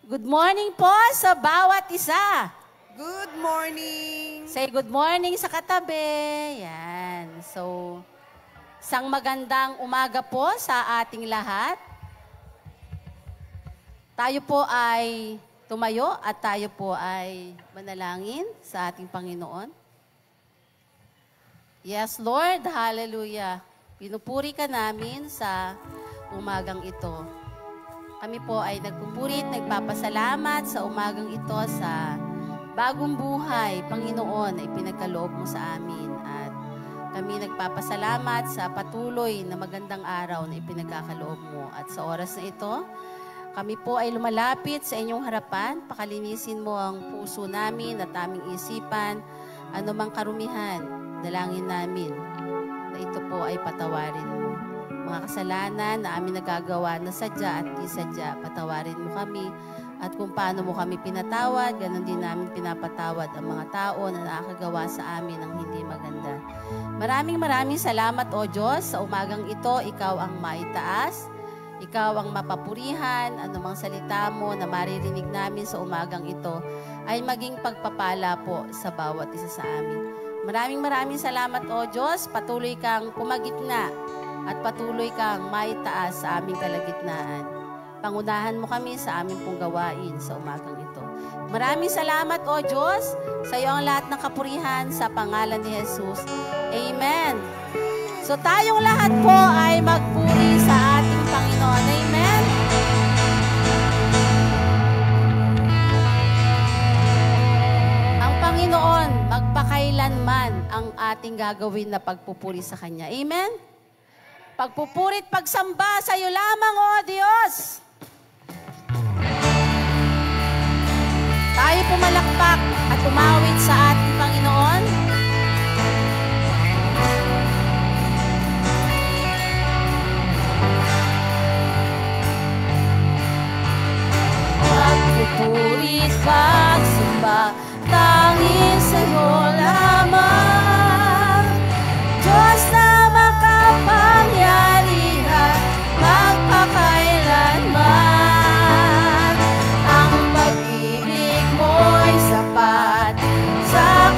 Good morning po sa bawat isa. Good morning! Say good morning sa katabi. Yan. So, isang magandang umaga po sa ating lahat. Tayo po ay tumayo at tayo po ay manalangin sa ating Panginoon. Yes, Lord. Hallelujah. Pinupuri ka namin sa umagang ito. Kami po ay nagpupuri at nagpapasalamat sa umagang ito sa bagong buhay, Panginoon, na ipinagkaloob mo sa amin. At kami nagpapasalamat sa patuloy na magandang araw na ipinagkakaloob mo. At sa oras na ito, kami po ay lumalapit sa inyong harapan. Pakalinisin mo ang puso namin at aming isipan, anumang karumihan, dalangin namin na ito po ay patawarin mo. Mga kasalanan na amin nagagawa na sadya at di sadya, patawarin mo kami. At kung paano mo kami pinatawad, ganun din namin pinapatawad ang mga tao na nakakagawa sa amin ng hindi maganda. Maraming salamat, O Diyos, sa umagang ito. Ikaw ang maitaas, ikaw ang mapapurihan, anumang salita mo na maririnig namin sa umagang ito ay maging pagpapala po sa bawat isa sa amin. Maraming salamat, O Diyos. Patuloy kang pumagitna at patuloy kang maitaas sa aming kalagitnaan. Pangunahan mo kami sa aming pong gawain sa umagang ito. Maraming salamat, O Diyos. Sa iyo ang lahat ng kapurihan sa pangalan ni Jesus. Amen. So tayong lahat po ay magpuri sa ating Panginoon. Amen. Ang Panginoon, magpakailanman ang ating gagawin na pagpupuri sa Kanya. Amen. Pagpupurit, pagsamba sa iyo lamang, O Diyos. Tayo pumalakpak at umawit sa ating Panginoon. Pagpupurit, pagsamba, tanging sa iyo lamang. Diyos na makapangyarihan, magpakailanman. Ang pag-ibig mo'y sapat sa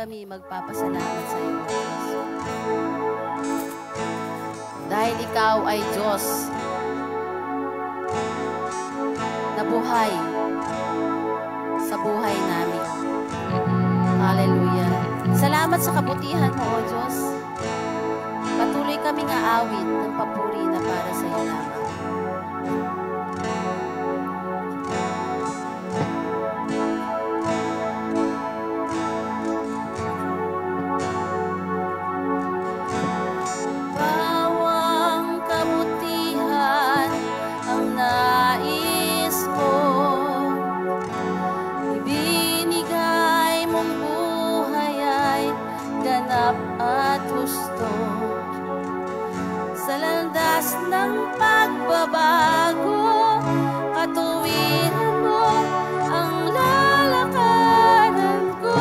kami magpapasalamat sa iyo, Diyos. Dahil ikaw ay Diyos na buhay sa buhay namin. Hallelujah. Salamat sa kabutihan mo, O Diyos. Patuloy kaming aawit ng papuri na para sa iyo lamang. Bawang kabutihan ang nais mo, ibinigay mong buhay ay ganap at gusto. Sa landas ng pagbabago, katuwiran mo ang lalakaran ko.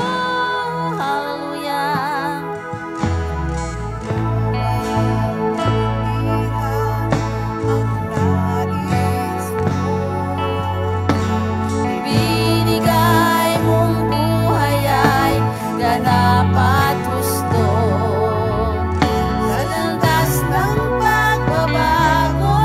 Hallelujah. Ibinigay mong buhay ay ganap at gusto. Sa landas ng pagbabago,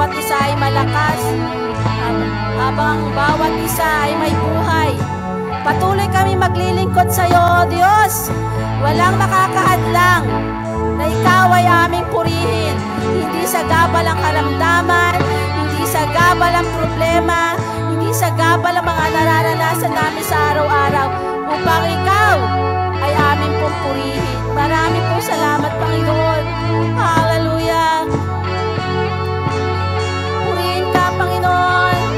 bawat isa ay malakas, habang bawat isa ay may buhay. Patuloy kami maglilingkod sa iyo, O Diyos. Walang makakahadlang na ikaw ay aming purihin. Hindi sa gabal ang karamdaman, hindi sa gabal ang problema, hindi sa gabal ang mga nararanasan namin sa araw-araw, upang ikaw ay aming pupurihin. Marami pong salamat, Panginoon. Hallelujah. Purihin ka, Panginoon.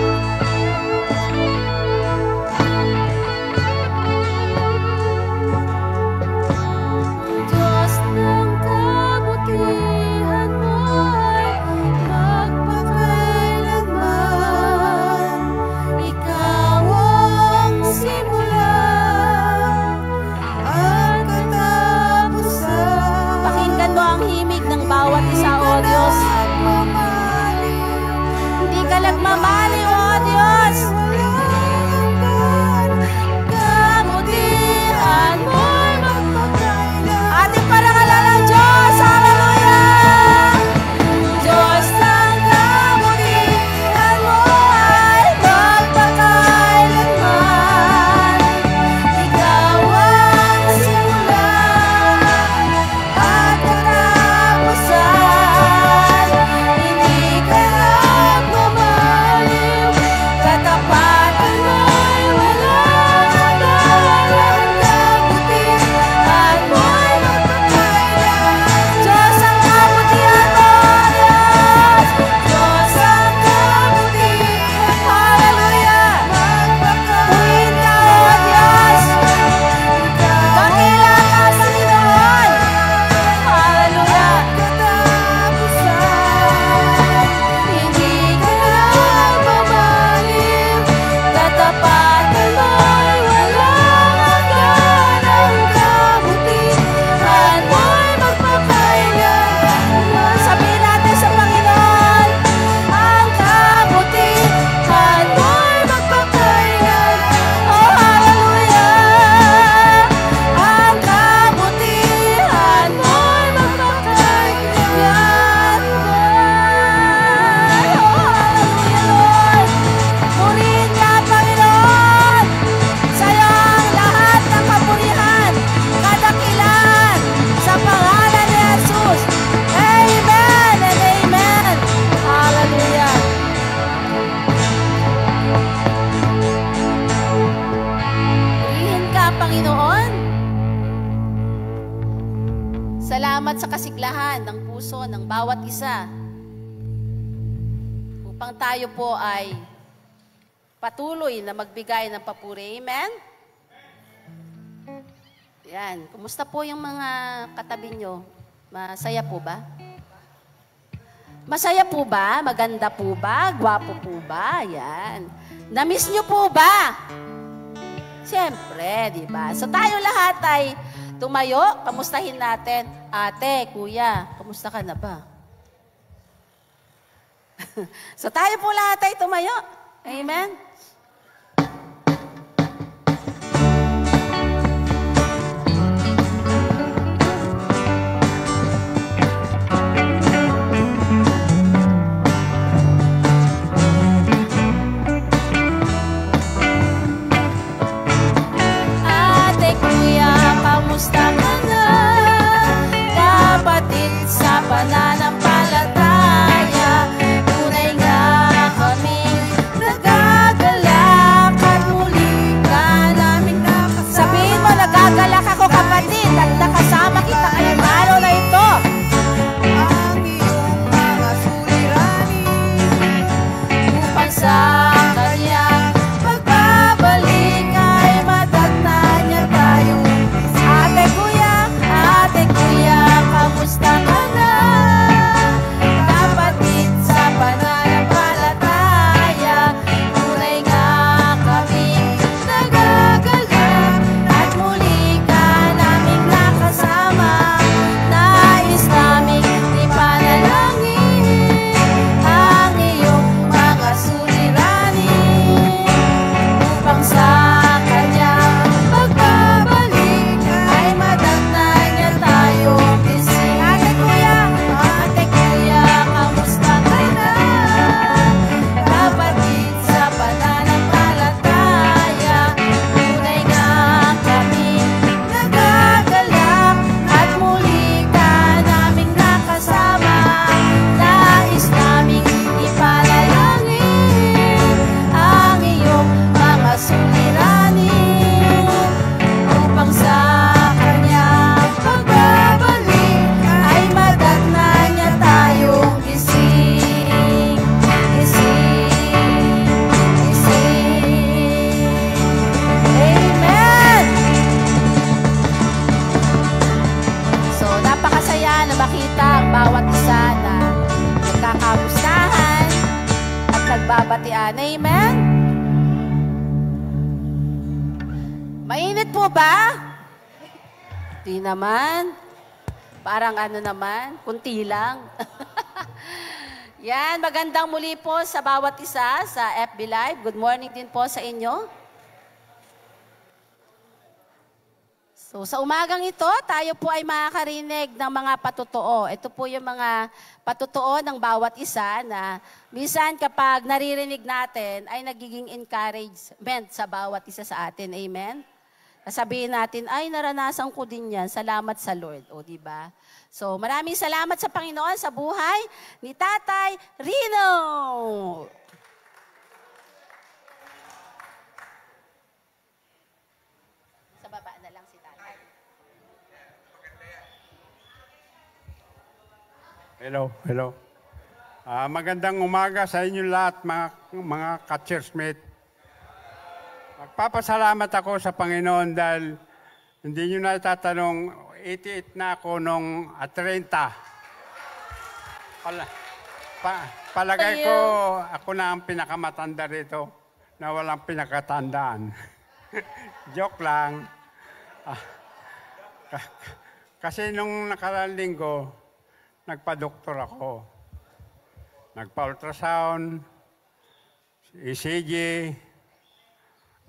Diyos ng kabutihan mo ay magpakailanman. Ikaw ang simula at katapusan. Pakinggan mo ang himig ng bawat isa, O Diyos. Hindi ka nagmamali, O Diyos. Kabutihan mo'y magpakailanman. Ating parangalan ang Diyos. Hallelujah! Diyos ng kabutihan mo ay magpakailanman. Ikaw ang simula at katapusan. Hindi ka nagmamaliw, katapatan mo'y walang hanggan. Kabutihan mo'y magpakailanman. Diyos ang kabutihan mo, Diyos. Diyos ang kabutihan. Hallelujah! Purihin ka, O Diyos. Dakila ka, Panginoon. Hallelujah! Hindi ka nagmamaliw, katapatan mo'y walang hanggan. Ang kabutihan mo'y magpakailanman. Sabihin natin sa Panginoon, ang kabutihan mo'y magpakailanman. Oh, hallelujah! Ang kabutihan mo'y magpakailanman. Oh, hallelujah, Lord! Purihin ka, Panginoon! Sa'yo ang lahat ng kapurihan, kadakilan, sa pangalan ni Jesus. Amen and amen. Hallelujah. Purihin ka, Panginoon. Salamat sa kasiglahan ng puso ng bawat isa, upang tayo po ay patuloy na magbigay ng papuri. Amen? Yan. Kumusta po yung mga katabi nyo? Masaya po ba? Masaya po ba? Maganda po ba? Gwapo po ba? Yan. Na-miss nyo po ba? Siyempre, di ba? So tayo lahat ay tumayo. Kamustahin natin. Ate, kuya, kamusta ka na ba? So tayo po lahat ay tumayo. Amen? Ate, kuya, kamusta ka na? Kapatid sa pananampalataya, tunay nga kaming nagagawa. Mainit po ba? Di naman. Parang ano naman, kunti lang. Yan, magandang muli po sa bawat isa sa FB Live. Good morning din po sa inyo. So, sa umagang ito, tayo po ay makakarinig ng mga patotoo. Ito po yung mga patotoo ng bawat isa na minsan kapag naririnig natin ay nagiging encouragement sa bawat isa sa atin. Amen? Sabihin natin, ay naranasan ko din yan. Salamat sa Lord. O, di ba? So, maraming salamat sa Panginoon sa buhay ni Tatay Rino. Sa baba na lang si Tatay. Hello. Magandang umaga sa inyo lahat, mga ka-churchmate. Magpapasalamat ako sa Panginoon dahil hindi nyo na itatanong, 88 na ako nung 30. Palagay ko, ako na ang pinakamatanda rito na walang pinakatandaan. Joke lang. Kasi nung nakaraang linggo, nagpa-doktor ako. Nagpa-ultrasound, ECG,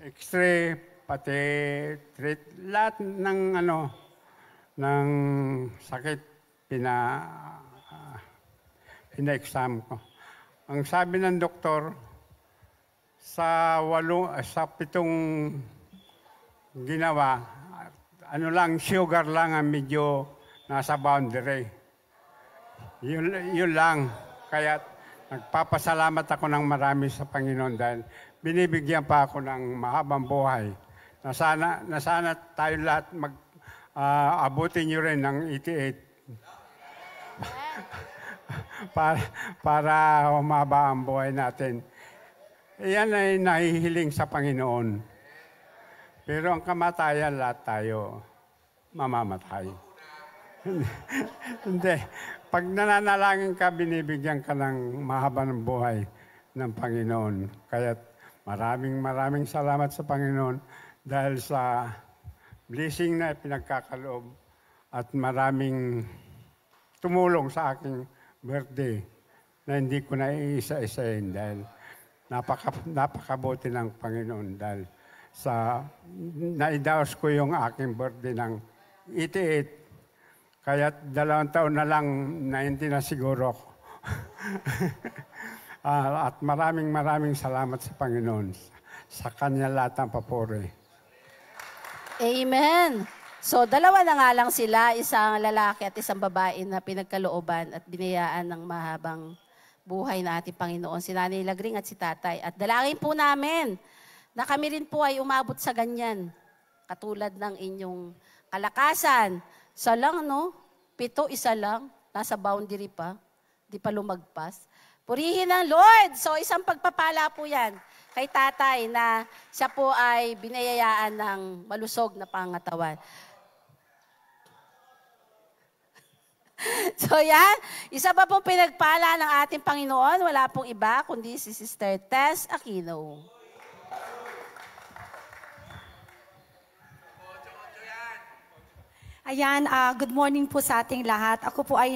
X-ray, pati lahat ng ng sakit pina-exam ko. Ang sabi ng doktor, sa 7 ginawa, sugar lang ang medyo nasa boundary. Yun lang. Kaya nagpapasalamat ako ng marami sa Panginoon dahil binibigyan pa ako ng mahabang buhay. Na sana tayo lahat abutin nyo rin ng 88 para humaba ang buhay natin. Iyan ay nahihiling sa Panginoon. Pero ang kamatayan, lahat tayo mamamatay. Hindi. Pag nananalangin ka, binibigyan ka ng mahaba ng buhay ng Panginoon. Kaya maraming salamat sa Panginoon dahil sa blessing na pinagkakaloob at maraming tumulong sa aking birthday na hindi ko na iisa-isahin dahil napakabuti ng Panginoon dahil naidaos ko yung aking birthday ng 88. Kaya 2 taon na lang na hindi na siguro ako. At maraming salamat sa Panginoon. Sa Kanya lahat ang papuri. Amen. So, 2 na nga lang sila, isang lalaki at isang babae na pinagkalooban at binayaan ng mahabang buhay na ating Panginoon. Si Nanay Lagring at si Tatay. At dalangin po namin na kami rin po ay umabot sa ganyan. Katulad ng inyong kalakasan. Isa lang, no? 7, isa lang. Nasa boundary pa. Di pa lumagpas. Purihin ang Lord. So, isang pagpapala po yan kay Tatay na siya po ay binayayaan ng malusog na pangatawan. So, yan. Isa pa pong pinagpala ng ating Panginoon. Wala pong iba kundi si Sister Tess Aquino. Ayan, good morning po sa ating lahat. Ako po ay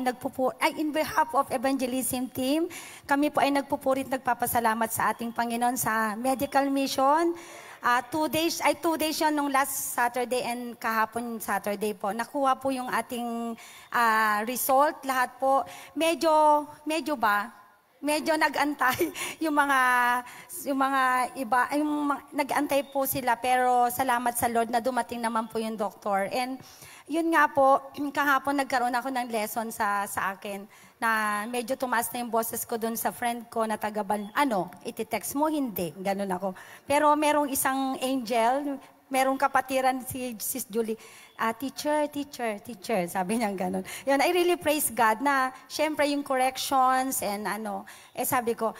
in behalf of Evangelism Team, kami po ay nagpupuri at nagpapasalamat sa ating Panginoon sa medical mission. 2 days yun nung last Saturday and kahapon Saturday po. Nakuha po yung ating result, lahat po. Medyo nag-antay yung mga iba, nag-antay po sila pero salamat sa Lord na dumating naman po yung doktor. And yun nga po, kahapon nagkaroon ako ng lesson sa akin na medyo tumaas na yung boses ko dun sa friend ko na iti-text mo, hindi, ganun ako. Pero merong isang angel, merong kapatiran si Sis Julie, teacher, sabi niya ganun. Yun, I really praise God na syempre yung corrections and sabi ko,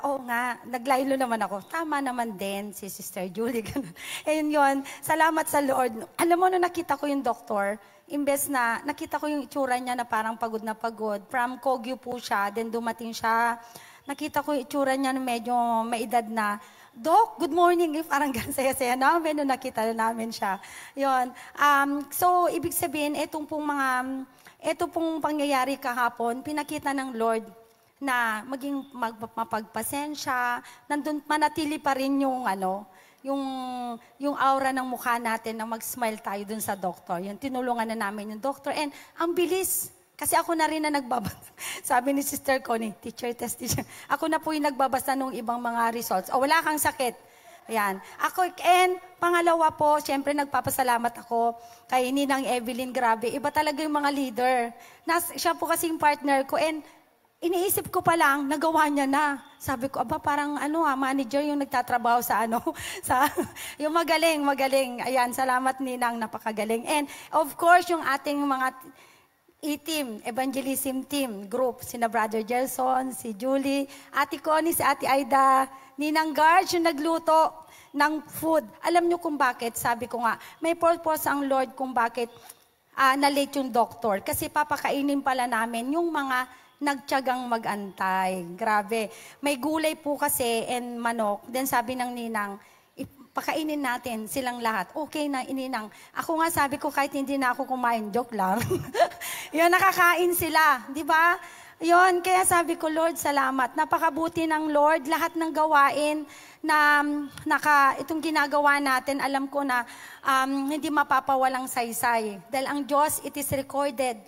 oo nga, naglaylo naman ako. Tama naman din si Sister Julie. Ganun. And yun, salamat sa Lord. Alam mo, nung nakita ko yung doktor, imbes na nakita ko yung itsura niya na parang pagod na pagod. From Kogyo po siya, then dumating siya. Nakita ko yung itsura niya na medyo maedad na. Doc, good morning. Parang saya-saya namin nung nakita namin siya. Yun. So, ibig sabihin, ito pong pangyayari kahapon, pinakita ng Lord na maging mapagpasensya, nandun manatili pa rin yung aura ng mukha natin na mag-smile tayo dun sa doktor. Yung tinulungan na namin yung doktor. And ang bilis. Kasi ako na rin na nagbabasa. Sabi ni Sister Connie, teacher. Ako na po yung nagbabasa ng ibang mga results. O, wala kang sakit. Ayan. And pangalawa po, syempre nagpapasalamat ako kay Ninang Evelyn. Grabe, iba talaga yung mga leader. Siya po kasi yung partner ko. And iniisip ko pa lang, nagawa niya na. Sabi ko, parang manager yung nagtatrabaho sa yung magaling. Ayan, salamat Ninang, napakagaling. And of course, yung ating mga E-team, evangelism team, group, sina Brother Gerson, si Julie, Ate Connie, si Ate Aida, Ninang Garge, yung nagluto ng food. Alam niyo kung bakit? Sabi ko nga, may purpose ang Lord kung bakit na-late yung doktor. Kasi papakainin pala namin yung mga nagtiyagang mag-antay. Grabe. May gulay po kasi and manok. Then sabi ng Ninang, pakainin natin silang lahat. Okay na, Ininang. Ako nga sabi ko kahit hindi na ako kumain, joke lang. Yun, nakakain sila. Di ba? Yun, kaya sabi ko, Lord, salamat. Napakabuti ng Lord. Lahat ng gawain na itong ginagawa natin, alam ko na hindi mapapawalang saysay. Dahil ang Diyos, it is recorded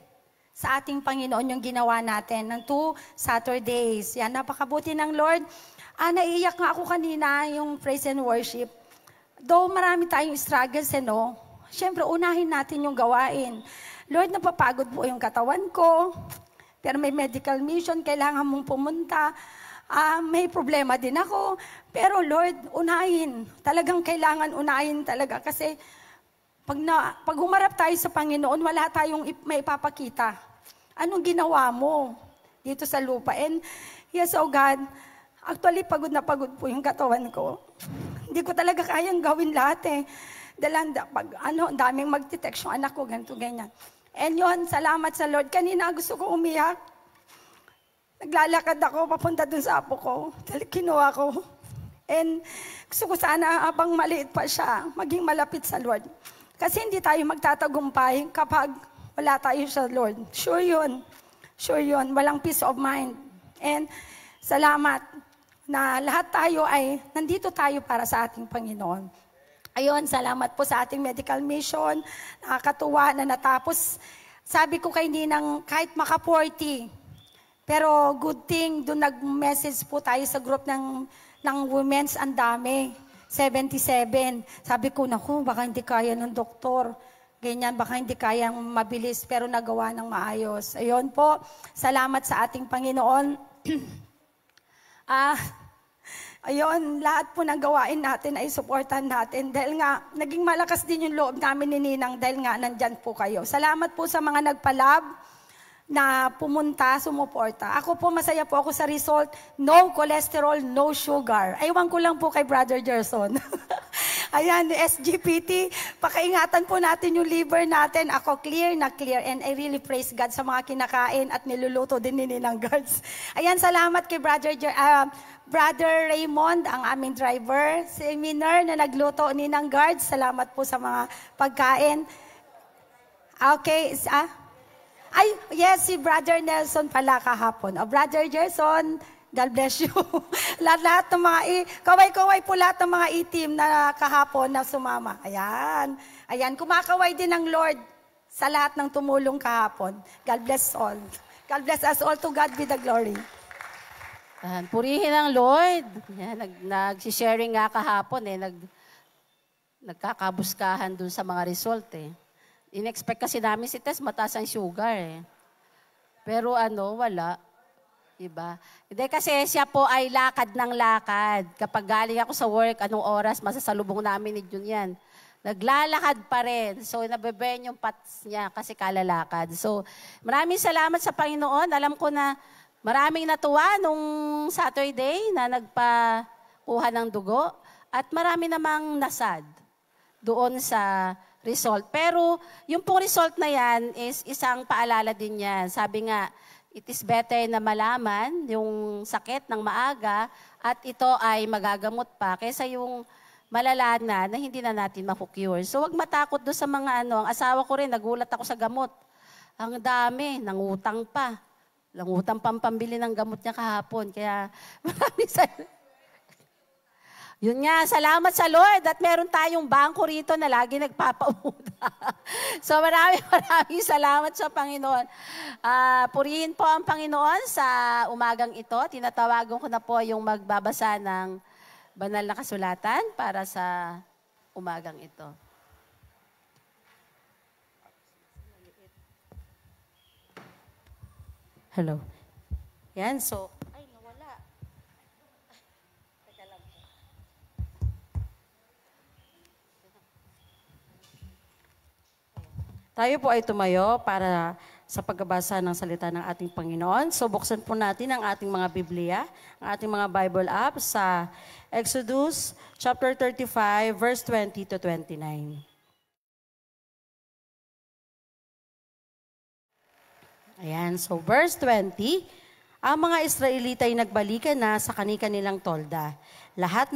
sa ating Panginoon yung ginawa natin ng 2 Saturdays. Yan, napakabuti ng Lord. Naiiyak nga ako kanina yung praise and worship. Though marami tayong struggles, syempre unahin natin yung gawain. Lord, napapagod po yung katawan ko, pero may medical mission, kailangan mong pumunta. May problema din ako, pero Lord, unahin. Talagang kailangan unahin talaga kasi pag humarap tayo sa Panginoon, wala tayong may ipapakita. Anong ginawa mo dito sa lupa? And yes, oh God, actually pagod na pagod po yung katawan ko. Hindi ko talaga kayang gawin lahat Dahil daming mag-text yung anak ko, ganito, ganyan. And yun, salamat sa Lord. Kanina gusto ko umiyak. Naglalakad ako, papunta dun sa apo ko. Dahil kinuha ko. And gusto ko sana habang maliit pa siya, maging malapit sa Lord. Kasi hindi tayo magtatagumpay kapag wala tayo sa Lord. Sure yun. Sure yun. Walang peace of mind. And salamat na lahat tayo ay nandito tayo para sa ating Panginoon. Ayun, salamat po sa ating medical mission. Nakakatuwa na natapos. Sabi ko kay Ninang, kahit maka-40, pero good thing, doon nag-message po tayo sa group ng women's, ang dami. 77. Sabi ko, naku, baka hindi kaya ng doktor. Ganyan, baka hindi kaya mabilis, pero nagawa ng maayos. Ayun po, salamat sa ating Panginoon. Ayun, lahat po ng gawain natin ay supportan natin. Dahil nga, naging malakas din yung loob namin ni Ninang dahil nga nandyan po kayo. Salamat po sa mga nagpalab na pumunta, sumuporta. Ako po, masaya po ako sa result. No cholesterol, no sugar. Aywan ko lang po kay Brother Gerson. Ayan, SGPT, pakaingatan po natin yung liver natin. Ako clear na clear. And I really praise God sa mga kinakain at niluluto din ni Ninang Guards. Ayan, salamat kay Brother Raymond, ang aming driver. Seminar na nagluto ni Ninang Guards. Salamat po sa mga pagkain. Okay, yes, si Brother Nelson pala kahapon. Brother Gerson, God bless you. lahat ng mga kaway-kaway po lahat ng mga E-team na kahapon na sumama. Ayan. Ayan, kumakaway din ng Lord sa lahat ng tumulong kahapon. God bless all. God bless us all. To God be the glory. Purihin ang Lord. Yan, nag-sharing nga kahapon nagkakabuskahan dun sa mga result In-expect kasi namin si Tess mataas ang sugar Pero wala. Diba? Hindi kasi siya po ay lakad ng lakad. Kapag galing ako sa work, anong oras, masasalubong namin ni Jun yan. Naglalakad pa rin. So, nabeburn yung pats niya kasi kalalakad. So, maraming salamat sa Panginoon. Alam ko na maraming natuwa nung Saturday na nagpakuha ng dugo. At marami namang nasad doon sa result. Pero yung pong result na yan is isang paalala din yan. Sabi nga, it is better na malaman yung sakit ng maaga at ito ay magagamot pa kaysa yung malala na hindi na natin ma-cure. So wag matakot doon sa mga ano. Ang asawa ko rin, nagulat ako sa gamot. Ang dami, nangutang pa. Nangutang pambili ng gamot niya kahapon. Kaya maraming Yun nga, salamat sa Lord at meron tayong bangko rito na lagi nagpapamuda. So maraming salamat sa Panginoon. Purihin po ang Panginoon sa umagang ito. Tinatawagan ko na po yung magbabasa ng banal na kasulatan para sa umagang ito. Hello. Yan, so tayo po ay tumayo para sa pagbabasa ng salita ng ating Panginoon. So buksan po natin ang ating mga Biblia, ang ating mga Bible app sa Exodus chapter 35, verse 20 to 29. Ayan, so verse 20, ang mga Israelita ay nagbalikan na sa kani-kanilang tolda. Lahat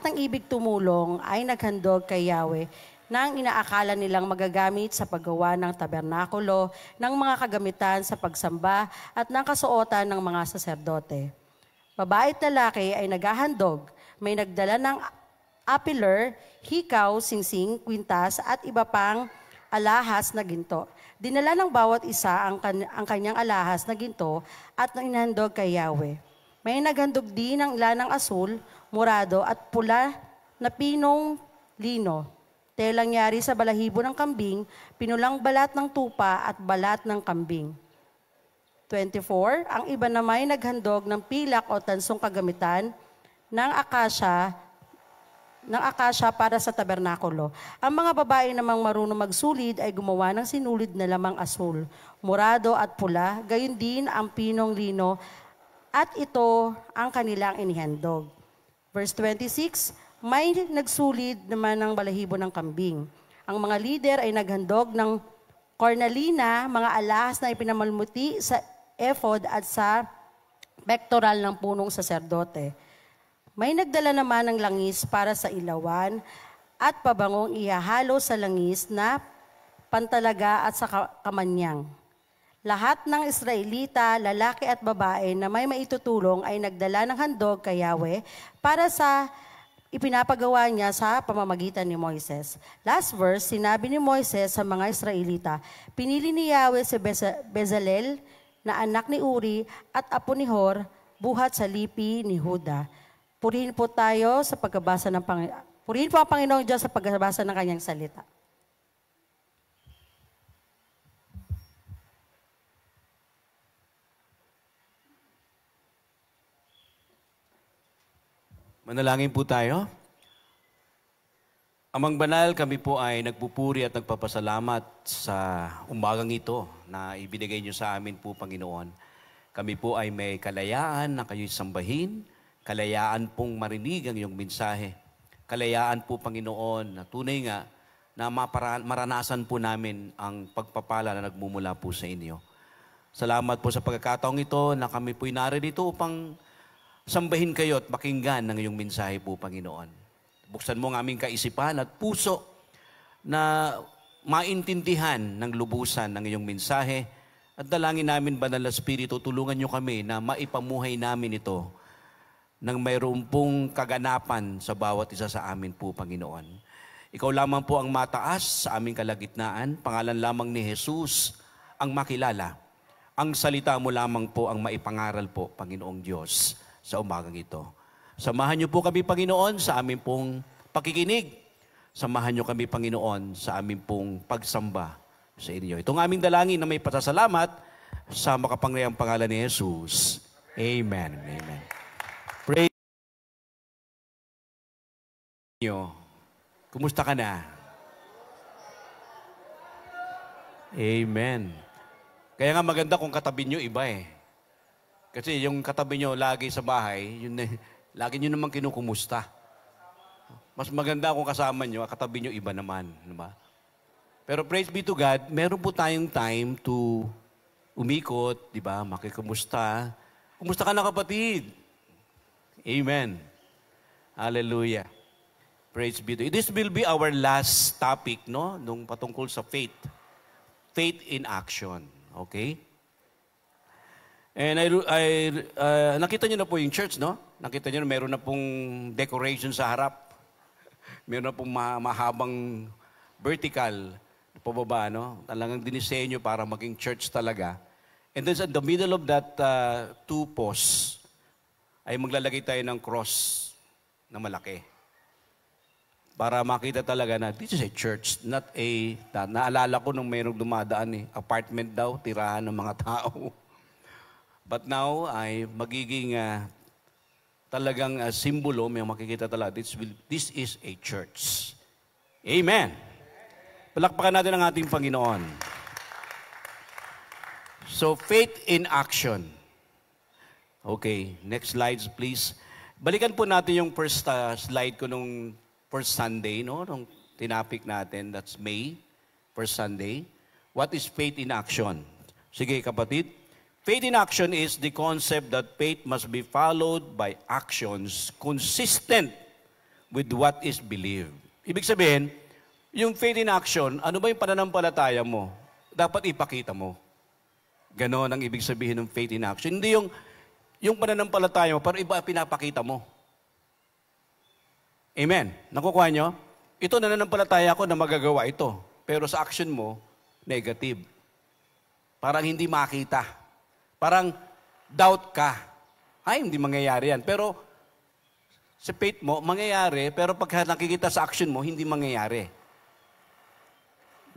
ng ibig tumulong ay naghandog kay Yahweh nang inaakala nilang magagamit sa paggawa ng tabernakulo, ng mga kagamitan sa pagsamba at ng kasuotan ng mga saserdote. Babae at lalaki ay naghahandog, may nagdala ng apiler, hikaw, singsing, kwintas at iba pang alahas na ginto. Dinala ng bawat isa ang kanyang alahas na ginto at inahandog kay Yahweh. May naghandog din ng ilan ng asul, morado at pula na pinong lino. Telang yari sa balahibo ng kambing, pinulang balat ng tupa at balat ng kambing. 24, ang iba naman ay naghandog ng pilak o tansong kagamitan ng akasya para sa tabernakulo. Ang mga babae namang marunong magsulid ay gumawa ng sinulid na lamang asul, morado at pula, gayon din ang pinong lino, at ito ang kanilang inihandog. Verse 26, may nagsulid naman ng balahibo ng kambing. Ang mga lider ay naghandog ng cornalina, mga alahas na ipinamalmuti sa ephod at sa pectoral ng punong saserdote. May nagdala naman ng langis para sa ilawan at pabangong ihahalo sa langis na pantalaga at sa kamanyang. Lahat ng Israelita, lalaki at babae na may maitutulong ay nagdala ng handog kay Yahweh para sa ipinapagawa niya sa pamamagitan ni Moises. Last verse, sinabi ni Moises sa mga Israelita, pinili ni Yahweh si Bezalel na anak ni Uri at apo ni Hor, buhat sa lipi ni Huda. Purihin po tayo sa pagbabasa ng Purihin po ang Panginoong Diyos sa pagbabasa ng kanyang salita. Manalangin po tayo. Amang banal, kami po ay nagpupuri at nagpapasalamat sa umagang ito na ibinigay niyo sa amin po, Panginoon. Kami po ay may kalayaan na kayo'y sambahin, kalayaan pong marinig ang iyong mensahe. Kalayaan po, Panginoon, na tunay nga na maranasan po namin ang pagpapala na nagmumula po sa inyo. Salamat po sa pagkakataong ito na kami po'y naririto upang sambahin kayo at pakinggan ng iyong mensahe po, Panginoon. Buksan mo ang aming kaisipan at puso na maintindihan ng lubusan ng iyong mensahe at dalangin namin, Banal na Espiritu, tulungan niyo kami na maipamuhay namin ito ng mayroon pong kaganapan sa bawat isa sa amin po, Panginoon. Ikaw lamang po ang mataas sa aming kalagitnaan, pangalan lamang ni Jesus ang makilala. Ang salita mo lamang po ang maipangaral po, Panginoong Diyos, sa umagang ito. Samahan niyo po kami, Panginoon, sa aming pong pakikinig. Samahan niyo kami, Panginoon, sa aming pong pagsamba sa inyo. Itong aming dalangin na may pasasalamat sa makapangyarihang pangalan ni Jesus. Amen. Amen. Praise you. Kumusta ka na? Amen. Kaya nga maganda kung katabi niyo iba eh. Kasi yung katabi nyo lagi sa bahay, yun, lagi nyo naman kinukumusta. Mas maganda kung kasama nyo, katabi nyo iba naman. Diba? Pero praise be to God, meron po tayong time to umikot, di ba? Makikumusta. Kumusta ka na, kapatid? Amen. Hallelujah. Praise be to you. This will be our last topic, no? Nung patungkol sa faith. Faith in action. Okay? And nakita niyo na po yung church, no? Nakita niyo na meron na pong decoration sa harap. Meron na pong mahabang vertical pababa, no? Talagang dinisenyo para maging church talaga. And then in the middle of that two posts, ay maglalagay tayo ng cross na malaki. Para makita talaga na this is a church, not a... Naalala ko nung mayroong dumadaan apartment daw, tirahan ng mga tao. But now ay magiging talagang simbolo, may makikita talaga, this is a church. Amen. Palakpakan natin ang ating Panginoon. So, faith in action. Okay, next slides please. Balikan po natin yung first slide ko nung first Sunday, no? Nung tinapik natin, that's May, first Sunday. What is faith in action? Sige kapatid. Faith in action is the concept that faith must be followed by actions consistent with what is believed. Ibig sabihin, yung faith in action, ano ba yung pananampalataya mo? Dapat ipakita mo. Ganon ang ibig sabihin ng faith in action. Hindi yung pananampalataya mo, pero iba pinapakita mo. Amen. Nakukuha nyo? Ito, nananampalataya ko na magagawa ito. Pero sa action mo, negative. Parang hindi makita. Parang doubt ka. Ay, hindi mangyayari yan. Pero sa faith mo, mangyayari. Pero pag nakikita sa action mo, hindi mangyayari.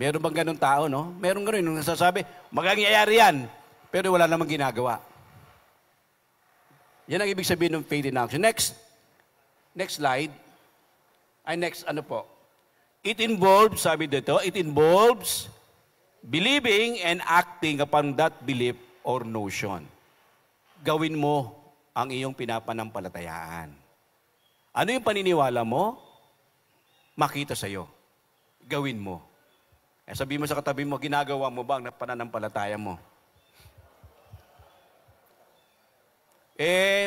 Meron bang ganun tao, no? Meron ganun yung nasasabi, mangyayari yan. Pero wala namang ginagawa. Yan ang ibig sabihin ng faith in action. Next slide. Next, ano po? It involves, sabi dito, it involves believing and acting upon that belief or notion. Gawin mo ang iyong pinapanampalatayaan. Ano yung paniniwala mo? Makita sa'yo. Gawin mo. Sabi mo sa katabi mo, ginagawa mo ba ang pananampalataya mo?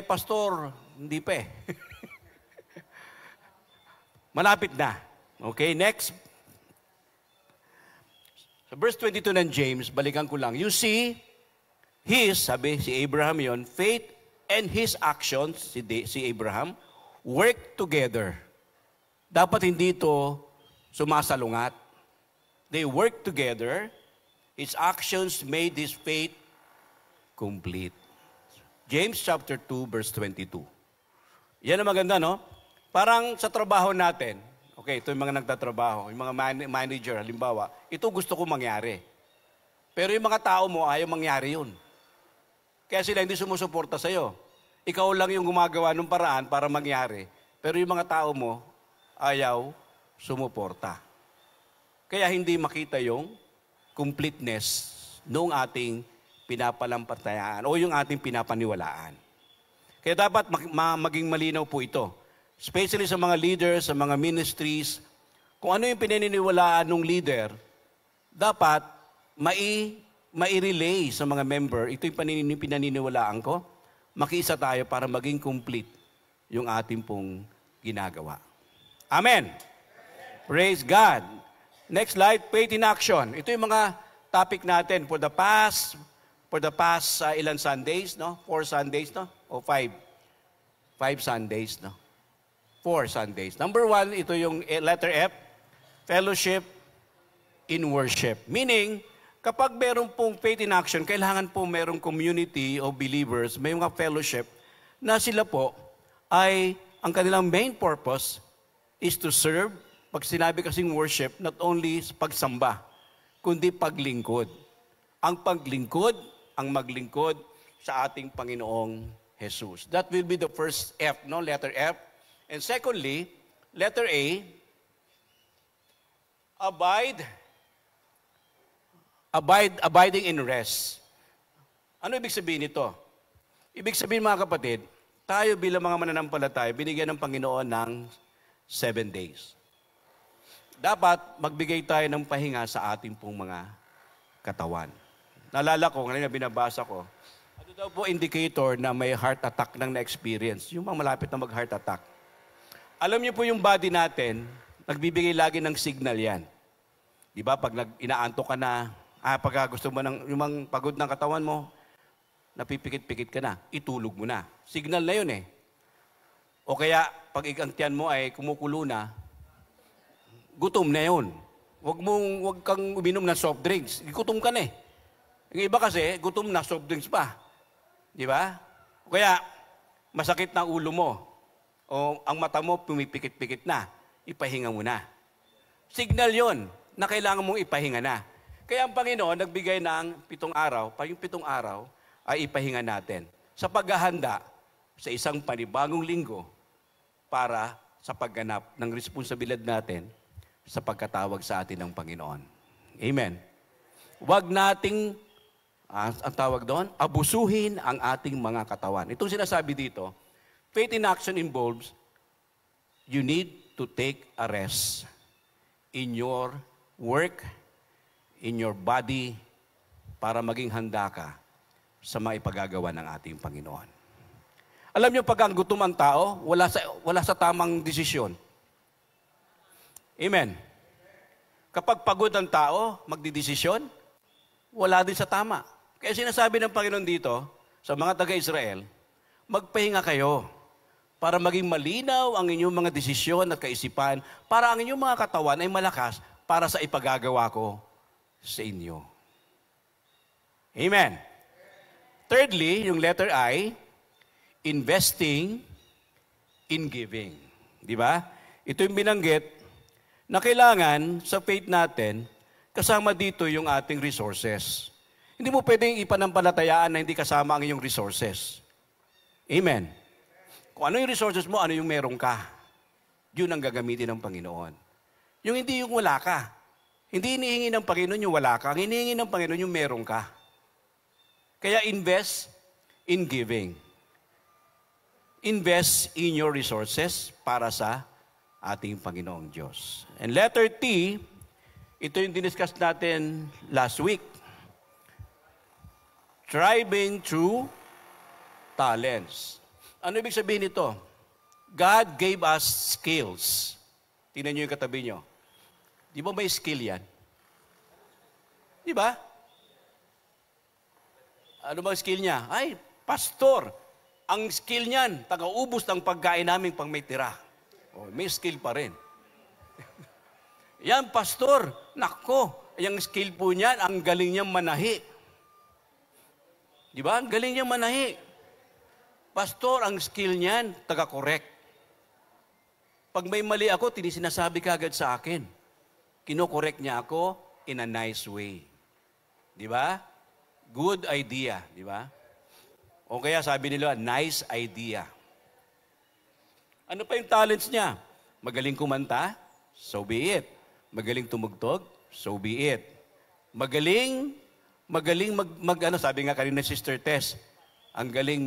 Pastor, hindi pa eh. Malapit na. Okay, next. Sa verse 22 ng James, balikan ko lang. You see, sabi si Abraham yon, faith and his actions, si Abraham, work together. Dapat hindi ito sumasalungat. They work together. His actions made his faith complete. James chapter 2, verse 22. Yan ang maganda, no? Parang sa trabaho natin, okay, ito yung mga nagtatrabaho, yung mga manager, halimbawa, ito gusto ko mangyari. Pero yung mga tao mo, ayaw mangyari yun. Kaya sila hindi sumusuporta sa'yo. Ikaw lang yung gumagawa ng paraan para mangyari. Pero yung mga tao mo, ayaw sumuporta. Kaya hindi makita yung completeness noong ating pinapalampatayaan o yung ating pinapaniwalaan. Kaya dapat maging malinaw po ito. Especially sa mga leaders, sa mga ministries, kung ano yung pinaniniwalaan ng leader, dapat mai-relay sa mga member, ito yung pinaniniwalaan ko, makiisa tayo para maging complete yung ating pong ginagawa. Amen. Praise God. Next slide, faith in action. Ito yung mga topic natin for the past ilan Sundays, no? 4 Sundays, no? O 5? 5 Sundays, no? 4 Sundays. Number 1, ito yung letter F, fellowship in worship. Meaning, kapag meron pong faith in action, kailangan po merong community of believers, may mga fellowship, na sila po ay, ang kanilang main purpose is to serve. Pag sinabi kasing worship, not only pagsamba, kundi paglingkod. Ang paglingkod, ang maglingkod sa ating Panginoong Jesus. That will be the first F, no? Letter F. And secondly, letter A, abiding in rest. Ano ibig sabihin nito? Ibig sabihin mga kapatid, tayo bilang mga mananampalataya, binigyan ng Panginoon ng 7 days. Dapat magbigay tayo ng pahinga sa ating pong mga katawan. Naalala ko, ngayon na binabasa ko, ano daw po indicator na may heart attack nang na-experience? Yung mga malapit na mag-heart attack. Alam niyo po yung body natin, nagbibigay lagi ng signal yan. Di ba? Pag inaantok ka na, pag gusto mo yung mga pagod ng katawan mo, napipikit-pikit ka na, itulog mo na. Signal na yun eh. O kaya, pag ang tiyan mo ay kumukulo na, gutom na yun. Huwag kang uminom ng soft drinks. Gutom ka na eh. Yung iba kasi, gutom na, soft drinks pa. Di ba? O kaya, masakit na ulo mo. O ang mata mo pumipikit-pikit na. Ipahinga mo na. Signal yon na kailangan mong ipahinga na. Kaya ang Panginoon nagbigay ng 7 araw, pa yung 7 araw ay ipahinga natin sa paghahanda sa isang panibagong linggo para sa pagganap ng responsibilidad natin sa pagkatawag sa atin ng Panginoon. Amen. Huwag nating, ang tawag doon, abusuhin ang ating mga katawan. Itong sinasabi dito, faith in action involves you need to take a rest in your work, in your body, para maging handa ka sa mga ipagagawa ng ating Panginoon. Alam niyo, pag ang gutom ang tao, wala sa tamang desisyon. Amen. Kapag pagod ang tao, magdidesisyon, wala din sa tama. Kaya sinasabi ng Panginoon dito, sa mga taga-Israel, magpahinga kayo para maging malinaw ang inyong mga desisyon at kaisipan, para ang inyong mga katawan ay malakas para sa ipagagawa ko sa inyo. Amen. Thirdly, yung letter I, investing in giving. Di ba? Ito yung binanggit na kailangan sa faith natin, kasama dito yung ating resources. Hindi mo pwedeng ipanampalatayaan na hindi kasama ang iyong resources. Amen. Kung ano yung resources mo, ano yung meron ka. Yun ang gagamitin ng Panginoon. Yung hindi yung wala ka. Hindi hinihingi ng Panginoon yung wala ka. Ang hinihingi ng Panginoon yung meron ka. Kaya invest in giving. Invest in your resources para sa ating Panginoong Diyos. And letter T, ito yung diniscuss natin last week. Thriving through talents. Ano ibig sabihin nito? God gave us skills. Tingnan nyo yung katabi nyo. Di ba may skill yan? Di ba? Ano bang skill niya? Ay, pastor. Ang skill niyan, taga-ubos ng pagkain namin pang may tira. Oh, may skill pa rin. Yan, pastor. Nako, yung skill po niyan, ang galing niyang manahi. Di ba? Ang galing niyang manahi. Pastor, ang skill niyan, taga-correct. Pag may mali ako, sinasabi ka agad sa akin. Kino-correct niya ako in a nice way. Di ba? Good idea. Di ba? O kaya sabi nila, nice idea. Ano pa yung talents niya? Magaling kumanta? So be it. Magaling tumugtog? So be it. Magaling sabi nga kanina Sister Tess, ang galing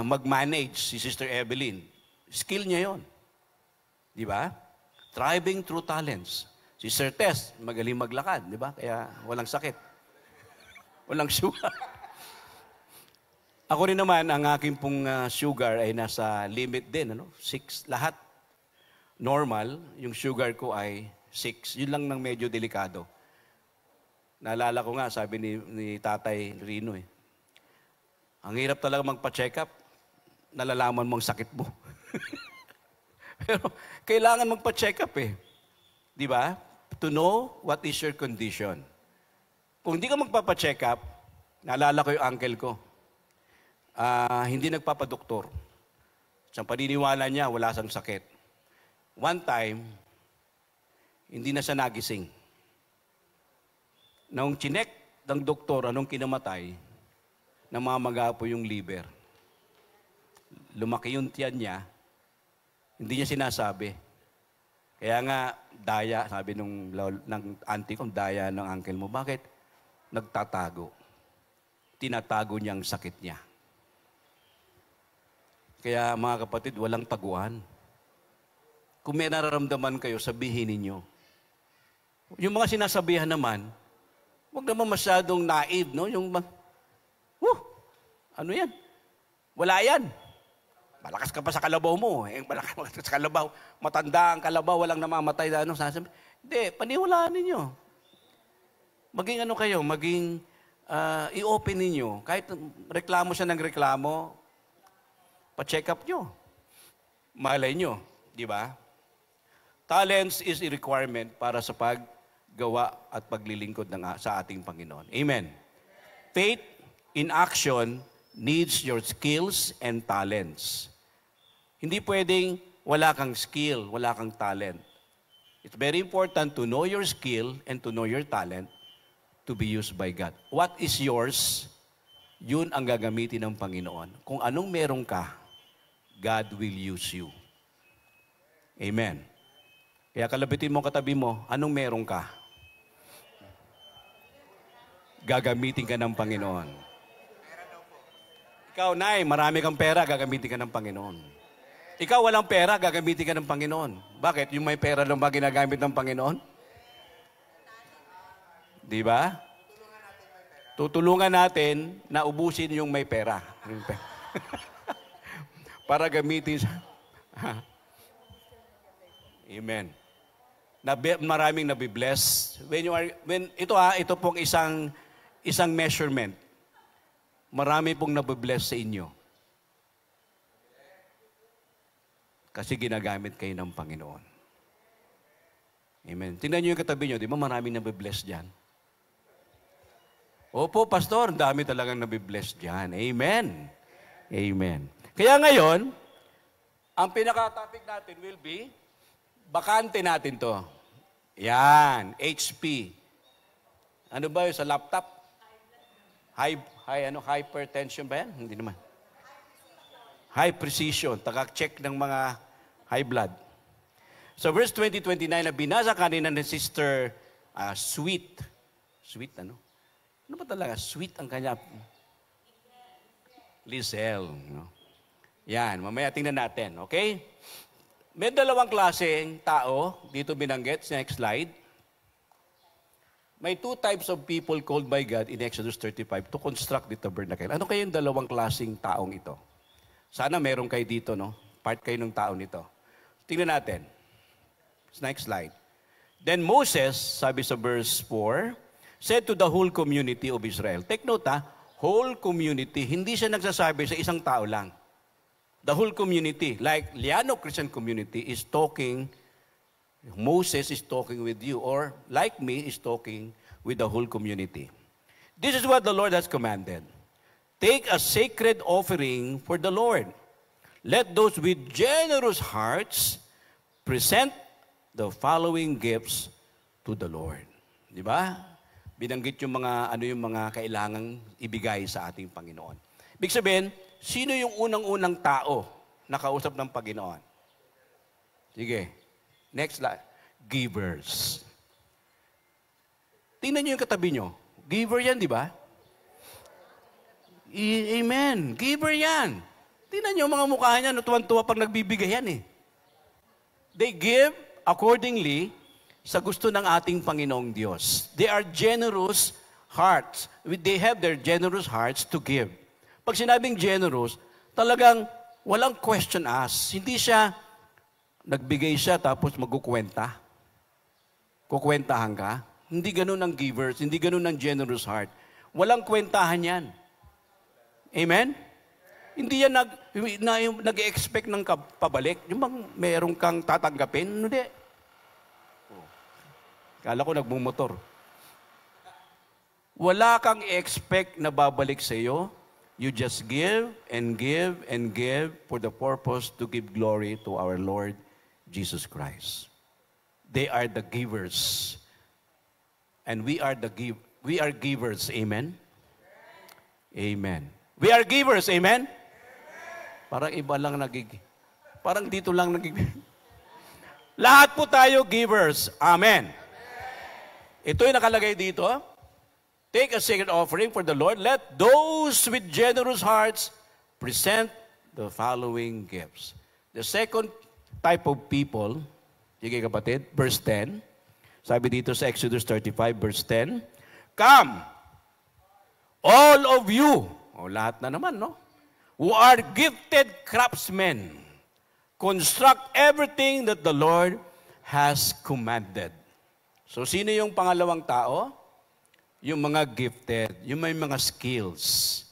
mag-manage si Sister Evelyn. Skill niya yon. Di ba? Thriving through talents. Sister Tess, magaling maglakad, di ba? Kaya walang sakit. Walang sugar. Ako rin naman, ang aking pong sugar ay nasa limit din. 6 lahat. Normal, yung sugar ko ay 6. Yun lang ng medyo delikado. Naalala ko nga, sabi ni Tatay Rino ang hirap talaga magpa-check up, nalalaman mo ang sakit mo. Pero kailangan magpa-check up Di ba? To know what is your condition. Kung hindi ka magpapa-check up, naalala ko yung uncle ko. Hindi nagpapadoktor. Sa paniniwala niya, wala siyang sakit. One time, hindi na siya nagising. Nung chinek ng doktor, anong kinamatay, namamaga po yung liver. Lumaki yung tiyan niya, hindi niya sinasabi. Kaya nga, daya, sabi ng auntie ko, daya ng uncle mo, bakit? Nagtatago. Tinatago niya ang sakit niya. Kaya mga kapatid, walang taguan. Kung may nararamdaman kayo, sabihin ninyo. Yung mga sinasabihan naman, Huwag naman masyadong naive, no? Ano yan? Wala yan. Malakas ka pa sa kalabaw mo. Malakas sa kalabaw. Matanda ang kalabaw, walang namamatay. Sasabi? Hindi, paniwalaan ninyo. Maging i-open ninyo. Kahit reklamo siya ng reklamo, pa-check up nyo. Malay nyo, di ba? Talents is a requirement para sa paggawa at paglilingkod sa ating Panginoon. Amen. Faith in action needs your skills and talents. Hindi pwedeng wala kang skill, wala kang talent. It's very important to know your skill and to know your talent to be used by God. What is yours, yun ang gagamitin ng Panginoon. Kung anong meron ka, God will use you. Amen. Kaya kalabitin mo katabi mo, anong meron ka? Gagamitin ka ng Panginoon. Ikaw, Nay, marami kang pera, gagamitin ka ng Panginoon. Ikaw, walang pera, gagamitin ka ng Panginoon. Bakit? Yung may pera lang ba ginagamit ng Panginoon? Di ba? Tutulungan natin na ubusin yung may pera. Para gamitin sa... Amen. Maraming nabibless. Ito pong isang measurement. Marami pong nabibless sa inyo. Kasi ginagamit kayo ng Panginoon. Amen. Tingnan niyo yung katabi niyo, di ba maraming nabibless dyan? Opo, Pastor, dami talagang nabibless dyan. Amen. Amen. Kaya ngayon, ang pinaka-topic natin will be, bakante natin to. Yan, HP. Ano ba yun sa laptop? Hypertension ba yan? Hindi naman. High precision. Taga-check ng mga high blood. So verse 20-29 na binasa kanina ni Sister Sweet. Sweet ano? Ano ba talaga? Sweet ang kanya. Lizelle. No? Yan, mamaya tingnan natin. Okay? May dalawang klaseng tao. Dito binanggit. Next slide. May two types of people called by God in Exodus 35 to construct the tabernacle. Ano kayo yung dalawang klaseng taong ito? Sana meron kayo dito, no? Part kayo ng tao nito. Tingnan natin. Next slide. Then Moses, sabi sa verse 4, said to the whole community of Israel. Take note, whole community. Hindi siya nagsasabi sa isang tao lang. The whole community, like Liano Christian community is talking, Moses is talking with you, or like me is talking with the whole community. This is what the Lord has commanded. Take a sacred offering for the Lord. Let those with generous hearts present the following gifts to the Lord. Di ba? Binanggit yung mga kailangang ibigay sa ating Panginoon. Ibig sabihin, sino yung unang-unang tao na kausap ng Panginoon? Sige. Next slide. Givers. Tingnan niyo yung katabi niyo. Giver yan, di ba? Amen. Giver yan. Tingnan niyo mga mukha niya, tuwan-tuwa pag nagbibigay yan eh. They give accordingly sa gusto ng ating Panginoong Diyos. They are generous hearts. They have their generous hearts to give. Pag sinabing generous, talagang walang question asked. Hindi siya, nagbigay siya tapos magkukwenta. Kukwentahan ka. Hindi ganun ang givers, hindi ganun ang generous heart. Walang kwentahan yan. Amen? Hindi yan nag-expect ng pabalik. Yung bang meron kang tatanggapin? Hindi. Kala ko nagmumotor. Wala kang expect na babalik sa iyo. You just give and give and give for the purpose to give glory to our Lord Jesus Christ. They are the givers. And we are givers. Amen? Amen. We are givers. Amen? Parang iba lang parang dito lang Lahat po tayo givers. Amen. Ito yung nakalagay dito. Take a sacred offering for the Lord. Let those with generous hearts present the following gifts. The second type of people, sige kapatid, verse 10. Sabi dito sa Exodus 35, verse 10, Come, all of you, o lahat na naman, no? Who are gifted craftsmen, construct everything that the Lord has commanded. So, sino yung pangalawang tao? Yung mga gifted, yung may mga skills,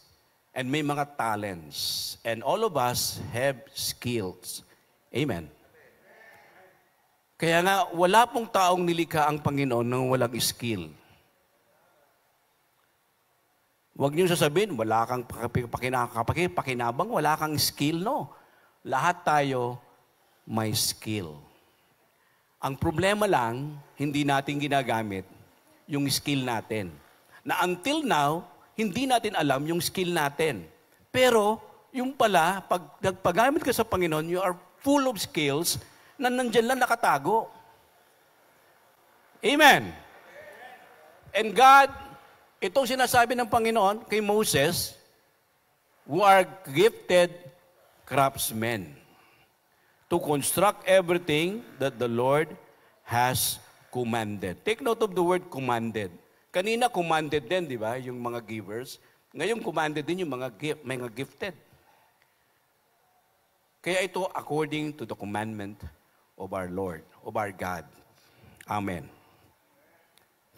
and may mga talents. And all of us have skills. Amen. Kaya nga, wala pong taong nilikha ang Panginoon nang walang skill. Huwag niyong sasabihin, wala kang pakinabang, wala kang skill, no. Lahat tayo may skill. Ang problema lang, hindi natin ginagamit yung skill natin. Na until now, hindi natin alam yung skill natin. Pero, yung pala, pag nagpagamit ka sa Panginoon, you are full of skills na nandyan lang nakatago. Amen. And God, itong sinasabi ng Panginoon kay Moses, who are gifted craftsmen to construct everything that the Lord has commanded. Take note of the word commanded. Kanina commanded din, di ba, yung mga givers. Ngayon commanded din yung mga gifted. Kaya ito according to the commandment of our Lord, of our God. Amen.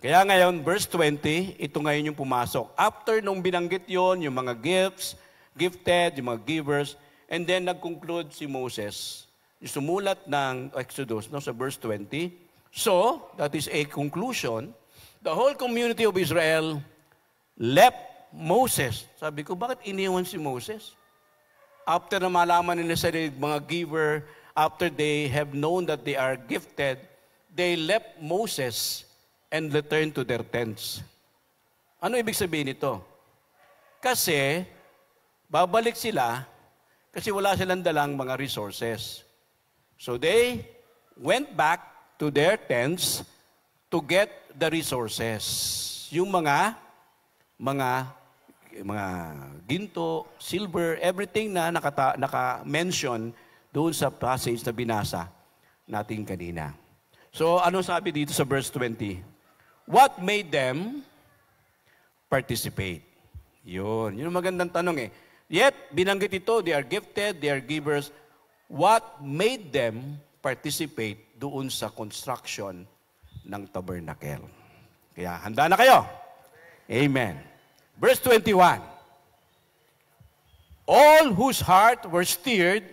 Kaya ngayon, verse 20, ito ngayon yung pumasok. After nung binanggit yon, yung mga gifts, gifted, yung mga givers, and then nag-conclude si Moses, yung sumulat ng Exodus, no, sa verse 20. So, that is a conclusion. The whole community of Israel left Moses. Sabi ko, bakit iniwan si Moses? After na malaman nila sa mga giver, after they have known that they are gifted, they left Moses and return to their tents. Ano ibig sabihin nito? Kasi, babalik sila kasi wala silang dalang mga resources. So they went back to their tents to get the resources. Yung mga ginto, silver, everything na naka-mention doon sa passage na binasa natin kanina. So, ano sabi dito sa verse 20? What made them participate? Yun ang magandang tanong eh. Yet, binanggit ito, they are gifted, they are givers. What made them participate doon sa construction ng tabernacle? Kaya, handa na kayo? Amen. Verse 21. All whose heart were stirred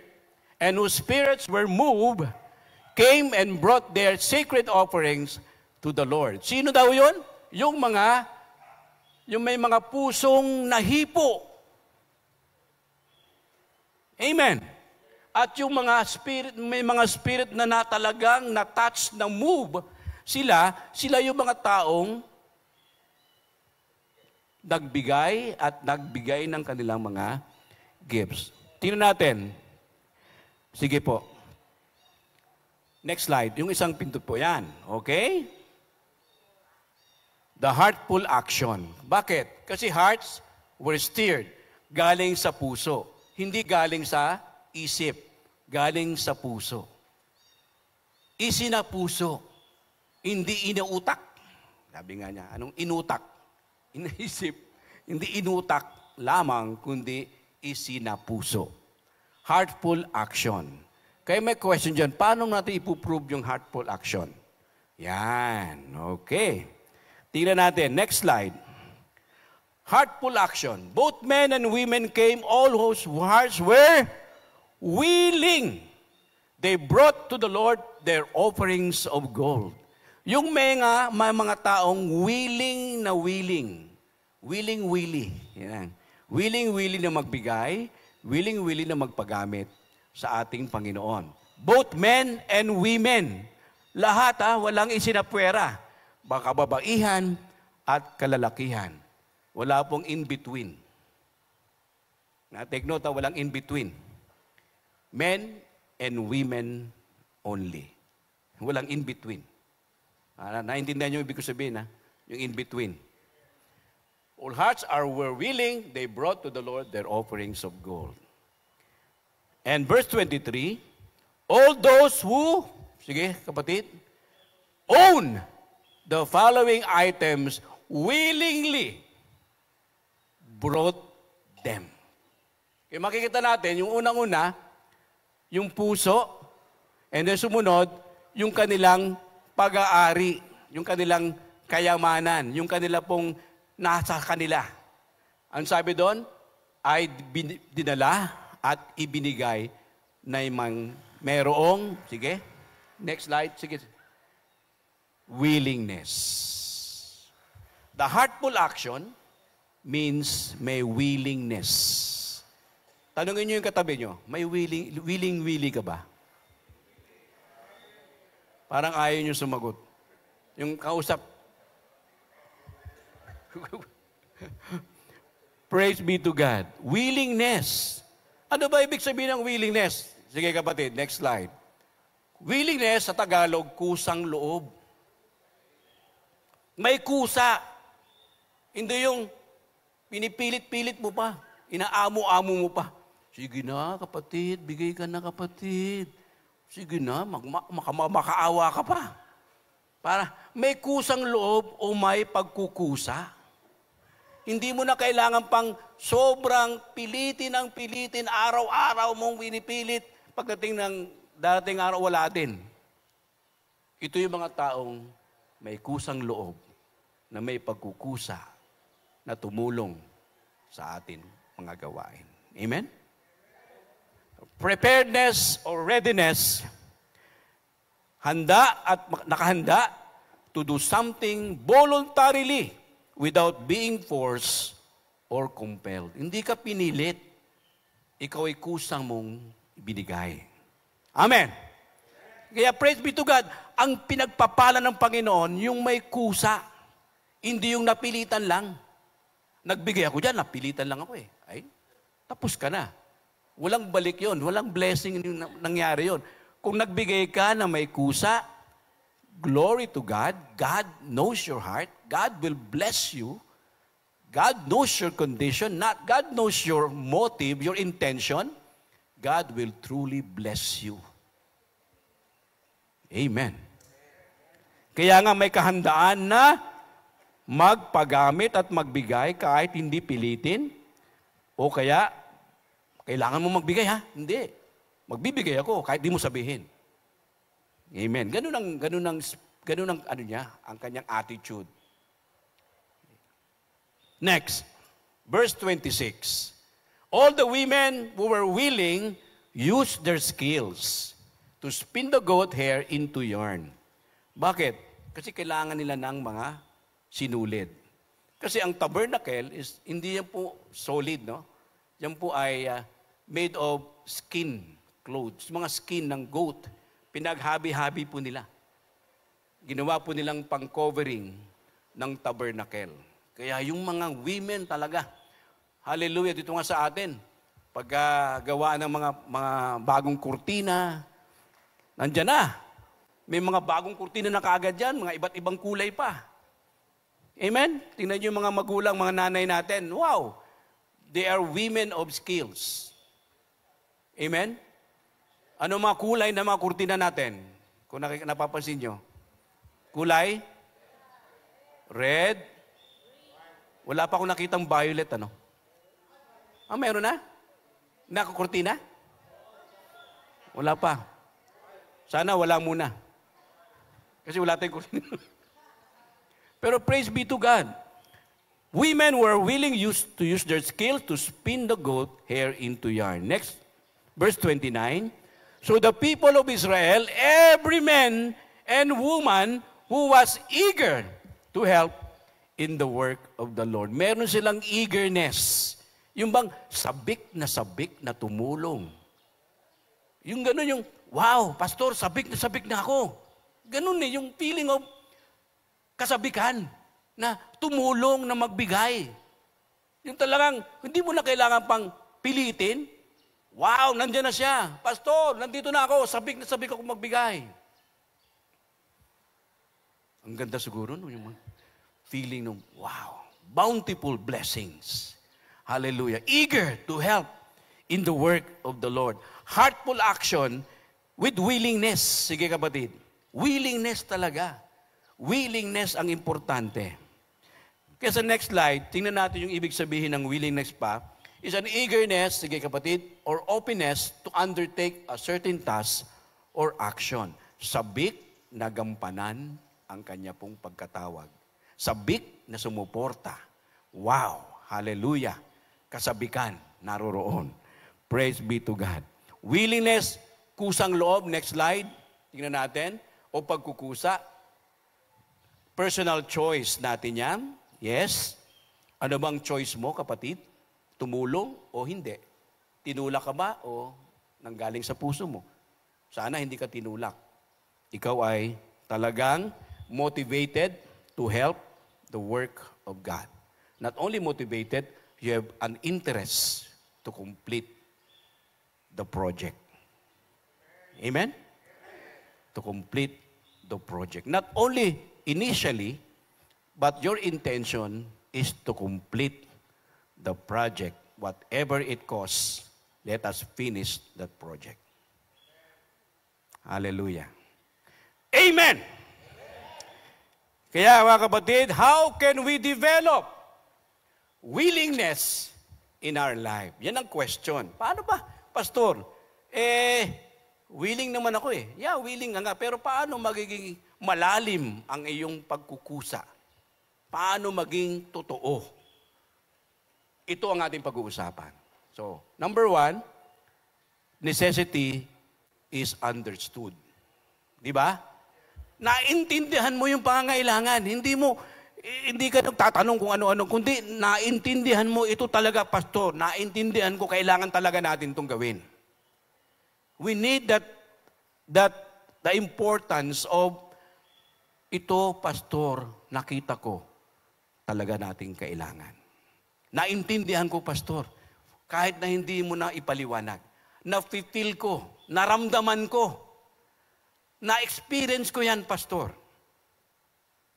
and whose spirits were moved came and brought their sacred offerings to the Lord. Sino daw yun? Yung may mga pusong nahipo. Amen. At yung may mga spirit na talagang na-touch, na-move, sila yung mga taong nagbigay ng kanilang mga gifts. Tingnan natin. Sige po. Next slide. Yung isang pinto po yan. Okay? The heartful action. Bakit? Kasi hearts were stirred. Galing sa puso. Hindi galing sa isip. Galing sa puso. Isinapuso. Hindi inuutak. Sabi nga niya, anong inutak? Inaisip. Hindi inutak lamang, kundi isinapuso. Heartful action. Kaya may question dyan, paano natin ipuprove yung heartful action? Yan. Okay. Tingnan natin. Next slide. Heartful action. Both men and women came, all whose hearts were willing. They brought to the Lord their offerings of gold. Yung may mga taong willing na willing. Willing-willy. Yan. Willing-willy na magbigay, willing-willy na magpagamit sa ating Panginoon. Both men and women. Lahat walang isinapwera. Baka babaihan at kalalakihan. Wala pong in-between. Take note, walang in-between. Men and women only. Walang in-between. Naintindihan niyo ibig ko sabihin, yung in-between. All hearts were willing, they brought to the Lord their offerings of gold. And verse 23, all those who, sige kapatid, own the following items willingly brought them. Kaya makikita natin, yung unang-una, yung puso, and then sumunod, yung kanilang pag-aari, yung kanilang kayamanan, yung kanila pong nasa kanila. Ang sabi doon, ay dinala at ibinigay na merong, sige, next slide, sige, willingness. The heartful action means may willingness. Tanungin niyo yung katabi niyo, may willing ka ba? Parang ayaw niyo sumagot. Yung kausap, praise be to God. Willingness. Ano ba ibig sabihin ng willingness? Sige kapatid, next slide. Willingness sa Tagalog, kusang loob. May kusa. Hindi yung pinipilit-pilit mo pa. Inaamo-amo mo pa. Sige na kapatid, bigay ka na kapatid. Sige na, makaawa ka pa. Para may kusang loob o may pagkukusa. Hindi mo na kailangan pang sobrang pilitin, araw-araw mong pinipilit. Pagdating ng darating araw, wala din. Ito yung mga taong may kusang loob na may pagkukusa na tumulong sa atin mga gawain. Amen? Preparedness or readiness, handa at nakahanda to do something voluntarily without being forced or compelled. Hindi ka pinilit. Ikaw ay kusang mong ibinigay. Amen. Kaya praise be to God, ang pinagpapala ng Panginoon, yung may kusa. Hindi yung napilitan lang. Nagbigay ako dyan, napilitan lang ako eh. Ay, tapos ka na. Walang balik yon, walang blessing yung nangyari yon. Kung nagbigay ka na may kusa, glory to God. God knows your heart. God will bless you. God knows your condition. God knows your motive, your intention. God will truly bless you. Amen. Kaya nga may kahandaan na magpagamit at magbigay kahit hindi pilitin. O kaya, kailangan mo magbigay ha? Hindi. Magbibigay ako kahit di mo sabihin. Amen. Ganun ang ano niya, ang kanyang attitude. Next, verse 26. All the women who were willing used their skills to spin the goat hair into yarn. Bakit? Kasi kailangan nila ng mga sinulid. Kasi ang tabernacle is hindi yan po solid, no? Yan po ay made of skin clothes, mga skin ng goat. Pinaghabi-habi po nila. Ginawa po nilang pang-covering ng tabernacle. Kaya yung mga women talaga, hallelujah, dito nga sa atin, paggawa ng mga bagong kurtina, nandyan na. May mga bagong kurtina na kaagad dyan, mga iba't ibang kulay pa. Amen? Tingnan niyo yung mga magulang, mga nanay natin. Wow! They are women of skills. Amen? Ano mga kulay na mga kurtina natin? Kung napapansin nyo. Kulay? Red? Wala pa akong nakitang violet, ano? Ah, meron na? Nakakurtina? Wala pa. Sana wala muna. Kasi wala tayong kurtina. Pero praise be to God. Women were willing to use their skill to spin the goat hair into yarn. Next, verse 29. So the people of Israel, every man and woman who was eager to help in the work of the Lord. Meron silang eagerness. Yung bang sabik na tumulong. Yung gano'n yung, wow, pastor, sabik na ako. Gano'n yung feeling of kasabikan na tumulong na magbigay. Yung talagang, hindi mo na kailangan pang pilitin. Wow, nandiyan na siya. Pastor, nandito na ako. Sabik ako magbigay. Ang ganda siguro, no? Yung feeling ng, wow, bountiful blessings. Hallelujah. Eager to help in the work of the Lord. Heartful action with willingness. Sige kapatid. Willingness talaga. Willingness ang importante. Kaya sa next slide, tingnan natin yung ibig sabihin ng willingness pa. Is an eagerness, sige kapatid, or openness to undertake a certain task or action. Sabik na gampanan ang kanya pong pagkatawag. Sabik na sumuporta. Wow! Hallelujah! Kasabikan, naroroon. Praise be to God. Willingness, kusang loob. Next slide. Tingnan natin. O pagkukusa. Personal choice natin yan. Yes. Ano bang choice mo, kapatid? Tumulong o hindi? Tinulak ka ba o nanggaling sa puso mo? Sana hindi ka tinulak. Ikaw ay talagang motivated to help the work of God. Not only motivated, you have an interest to complete the project. Amen? To complete the project. Not only initially, but your intention is to complete the project. Whatever it costs, let us finish that project. Hallelujah. Amen! Kaya mga kapatid, how can we develop willingness in our life? Yan ang question. Paano ba, Pastor? Willing naman ako eh. Yeah, willing nga. Pero paano magiging malalim ang iyong pagkukusa? Paano maging totoo? Ito ang ating pag-uusapan. So, number 1, necessity is understood. Di ba? Naintindihan mo yung pangangailangan. Hindi ka nagtatanong kung ano-ano, kundi naintindihan mo ito talaga, Pastor. Naintindihan ko, kailangan talaga natin itong gawin. We need the importance of ito, Pastor, nakita ko, talaga nating kailangan. Naintindihan ko, Pastor, kahit na hindi mo na ipaliwanag. Na-feel ko, naramdaman ko, na-experience ko yan, Pastor.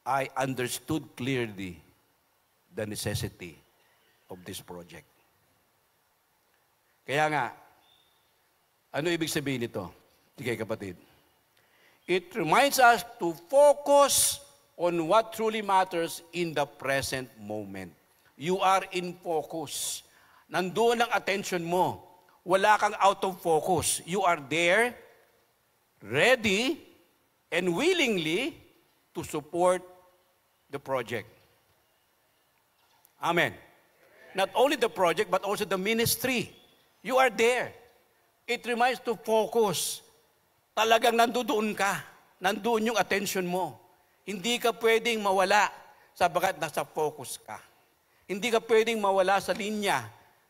I understood clearly the necessity of this project. Kaya nga, ano ibig sabihin nito? Sige kapatid. It reminds us to focus on what truly matters in the present moment. You are in focus. Nandoon ang attention mo. Wala kang out of focus. You are there, ready, and willingly to support the project. Amen. Not only the project, but also the ministry. You are there. It reminds to focus. Talagang nandoon ka. Nandoon yung attention mo. Hindi ka pwedeng mawala sabagat nasa focus ka. Hindi ka pwedeng mawala sa linya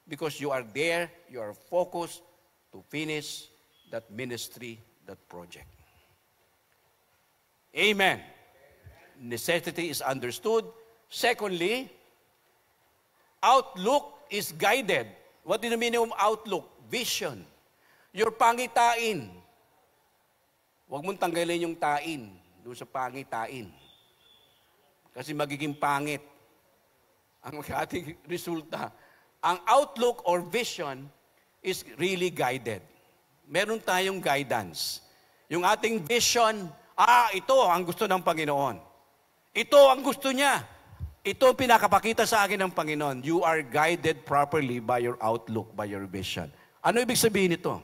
because you are there, you are focused to finish that ministry, that project. Amen. Necessity is understood. Secondly, outlook is guided. What do you mean of outlook? Vision. Your pangitain. Huwag mong tanggalin yung tain doon sa pangitain. Kasi magiging pangit ang ating resulta. Ang outlook or vision is really guided. Meron tayong guidance. Yung ating vision, ito ang gusto ng Panginoon. Ito ang gusto niya. Ito ang pinakapakita sa akin ng Panginoon. You are guided properly by your outlook, by your vision. Ano ibig sabihin nito?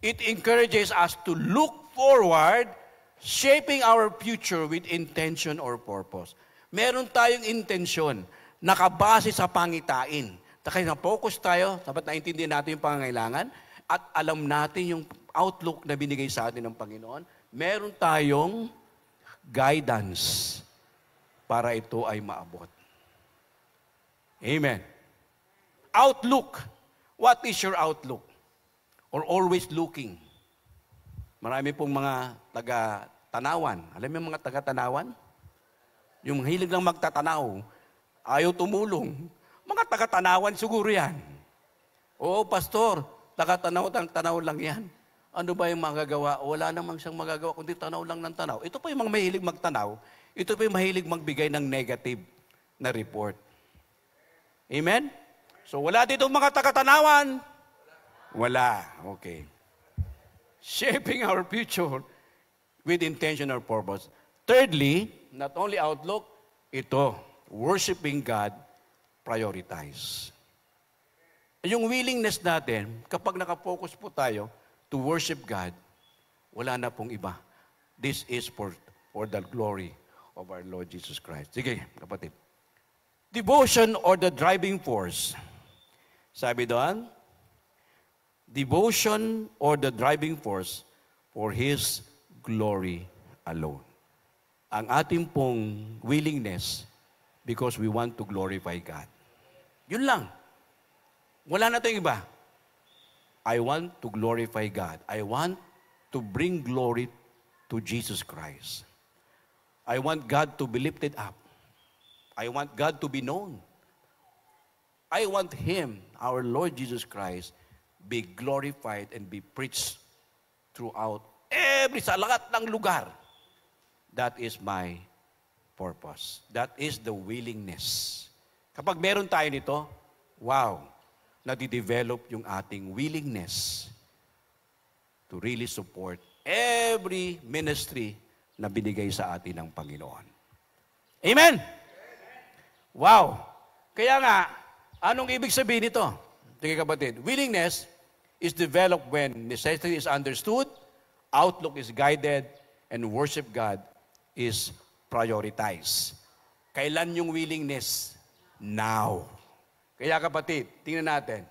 It encourages us to look forward, shaping our future with intention or purpose. Meron tayong intensyon, nakabase sa pangitain. Kaya na-focus tayo, dapat naintindihan natin yung pangangailangan, at alam natin yung outlook na binigay sa atin ng Panginoon. Meron tayong guidance para ito ay maabot. Amen. Outlook. What is your outlook? Or always looking? Marami pong mga taga-tanawan. Alam mo yung mga taga-tanawan? Yung hilig lang magtatanaw, ayaw tumulong. Mga taga-tanawan siguro yan. Oo, pastor, taga-tanaw lang yan. Ano ba yung magagawa? Wala namang siyang magagawa, kundi tanaw lang ng tanaw. Ito pa yung mga mahilig magtanaw. Ito pa yung mahilig magbigay ng negative na report. Amen? So wala dito mga taga-tanawan. Wala. Okay. Shaping our future with intention or purpose. Thirdly, not only outlook, ito. worshiping God, prioritize. Yung willingness natin, kapag nakafocus po tayo to worship God, wala na pong iba. This is for the glory of our Lord Jesus Christ. Sige, kapatid. Devotion or the driving force. Sabi doon, devotion or the driving force for His glory alone. Ang ating pong willingness because we want to glorify God. Yun lang. Wala na tayong iba. I want to glorify God. I want to bring glory to Jesus Christ. I want God to be lifted up. I want God to be known. I want Him, our Lord Jesus Christ, be glorified and be preached throughout sa lahat ng lugar. That is my purpose. That is the willingness. Kapag meron tayo nito, wow, nadidevelop yung ating willingness to really support every ministry na binigay sa atin ng Panginoon. Amen? Wow! Kaya nga, anong ibig sabihin nito? Sige kapatid, willingness is developed when necessity is understood, outlook is guided, and worship God is prioritized. Kailan yung willingness? Now. Kaya kapatid, tingnan natin.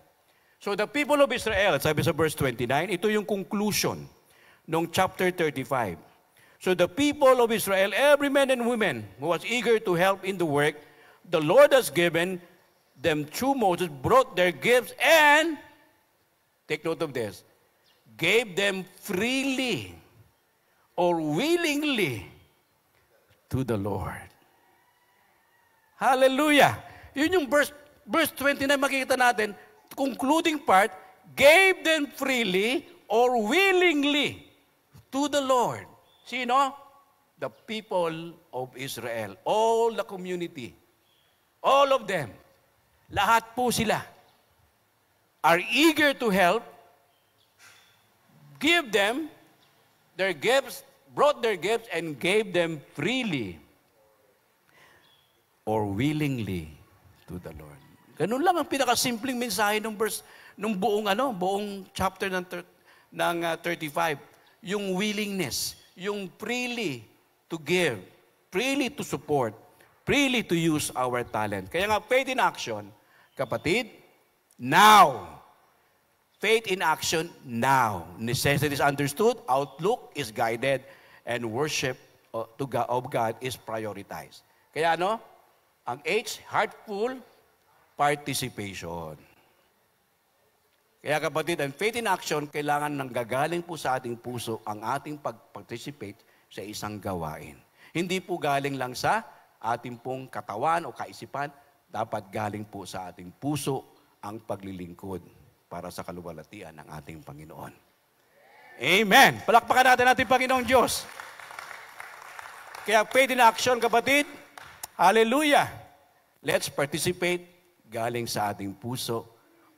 So the people of Israel, sabi sa verse 29, ito yung conclusion ng chapter 35. So the people of Israel, every man and woman who was eager to help in the work, the Lord has given them through Moses, brought their gifts and, take note of this, gave them freely or willingly to the Lord. Hallelujah! Yun yung verse 29, makikita natin, concluding part, gave them freely or willingly to the Lord. Sino? The people of Israel. All the community. All of them. Lahat po sila are eager to help, give them their gifts, brought their gifts, and gave them freely or willingly to the Lord. Ganun lang ang pinakasimpleng mensahe ng verse, ng buong chapter ng 35. Yung willingness, yung freely to give, freely to support, freely to use our talent. Kaya nga, faith in action, kapatid, now. Faith in action, now. Necessity is understood, outlook is guided, and worship of God is prioritized. Kaya ang H, heartful participation. Kaya kapatid, ang faith in action, kailangan nanggagaling po sa ating puso ang ating pag-participate sa isang gawain. Hindi po galing lang sa ating pong katawan o kaisipan, dapat galing po sa ating puso ang paglilingkod para sa kaluwalhatian ng ating Panginoon. Amen! Palakpakan natin ating Panginoong Diyos. Kaya faith in action, kapatid, hallelujah! Let's participate galing sa ating puso,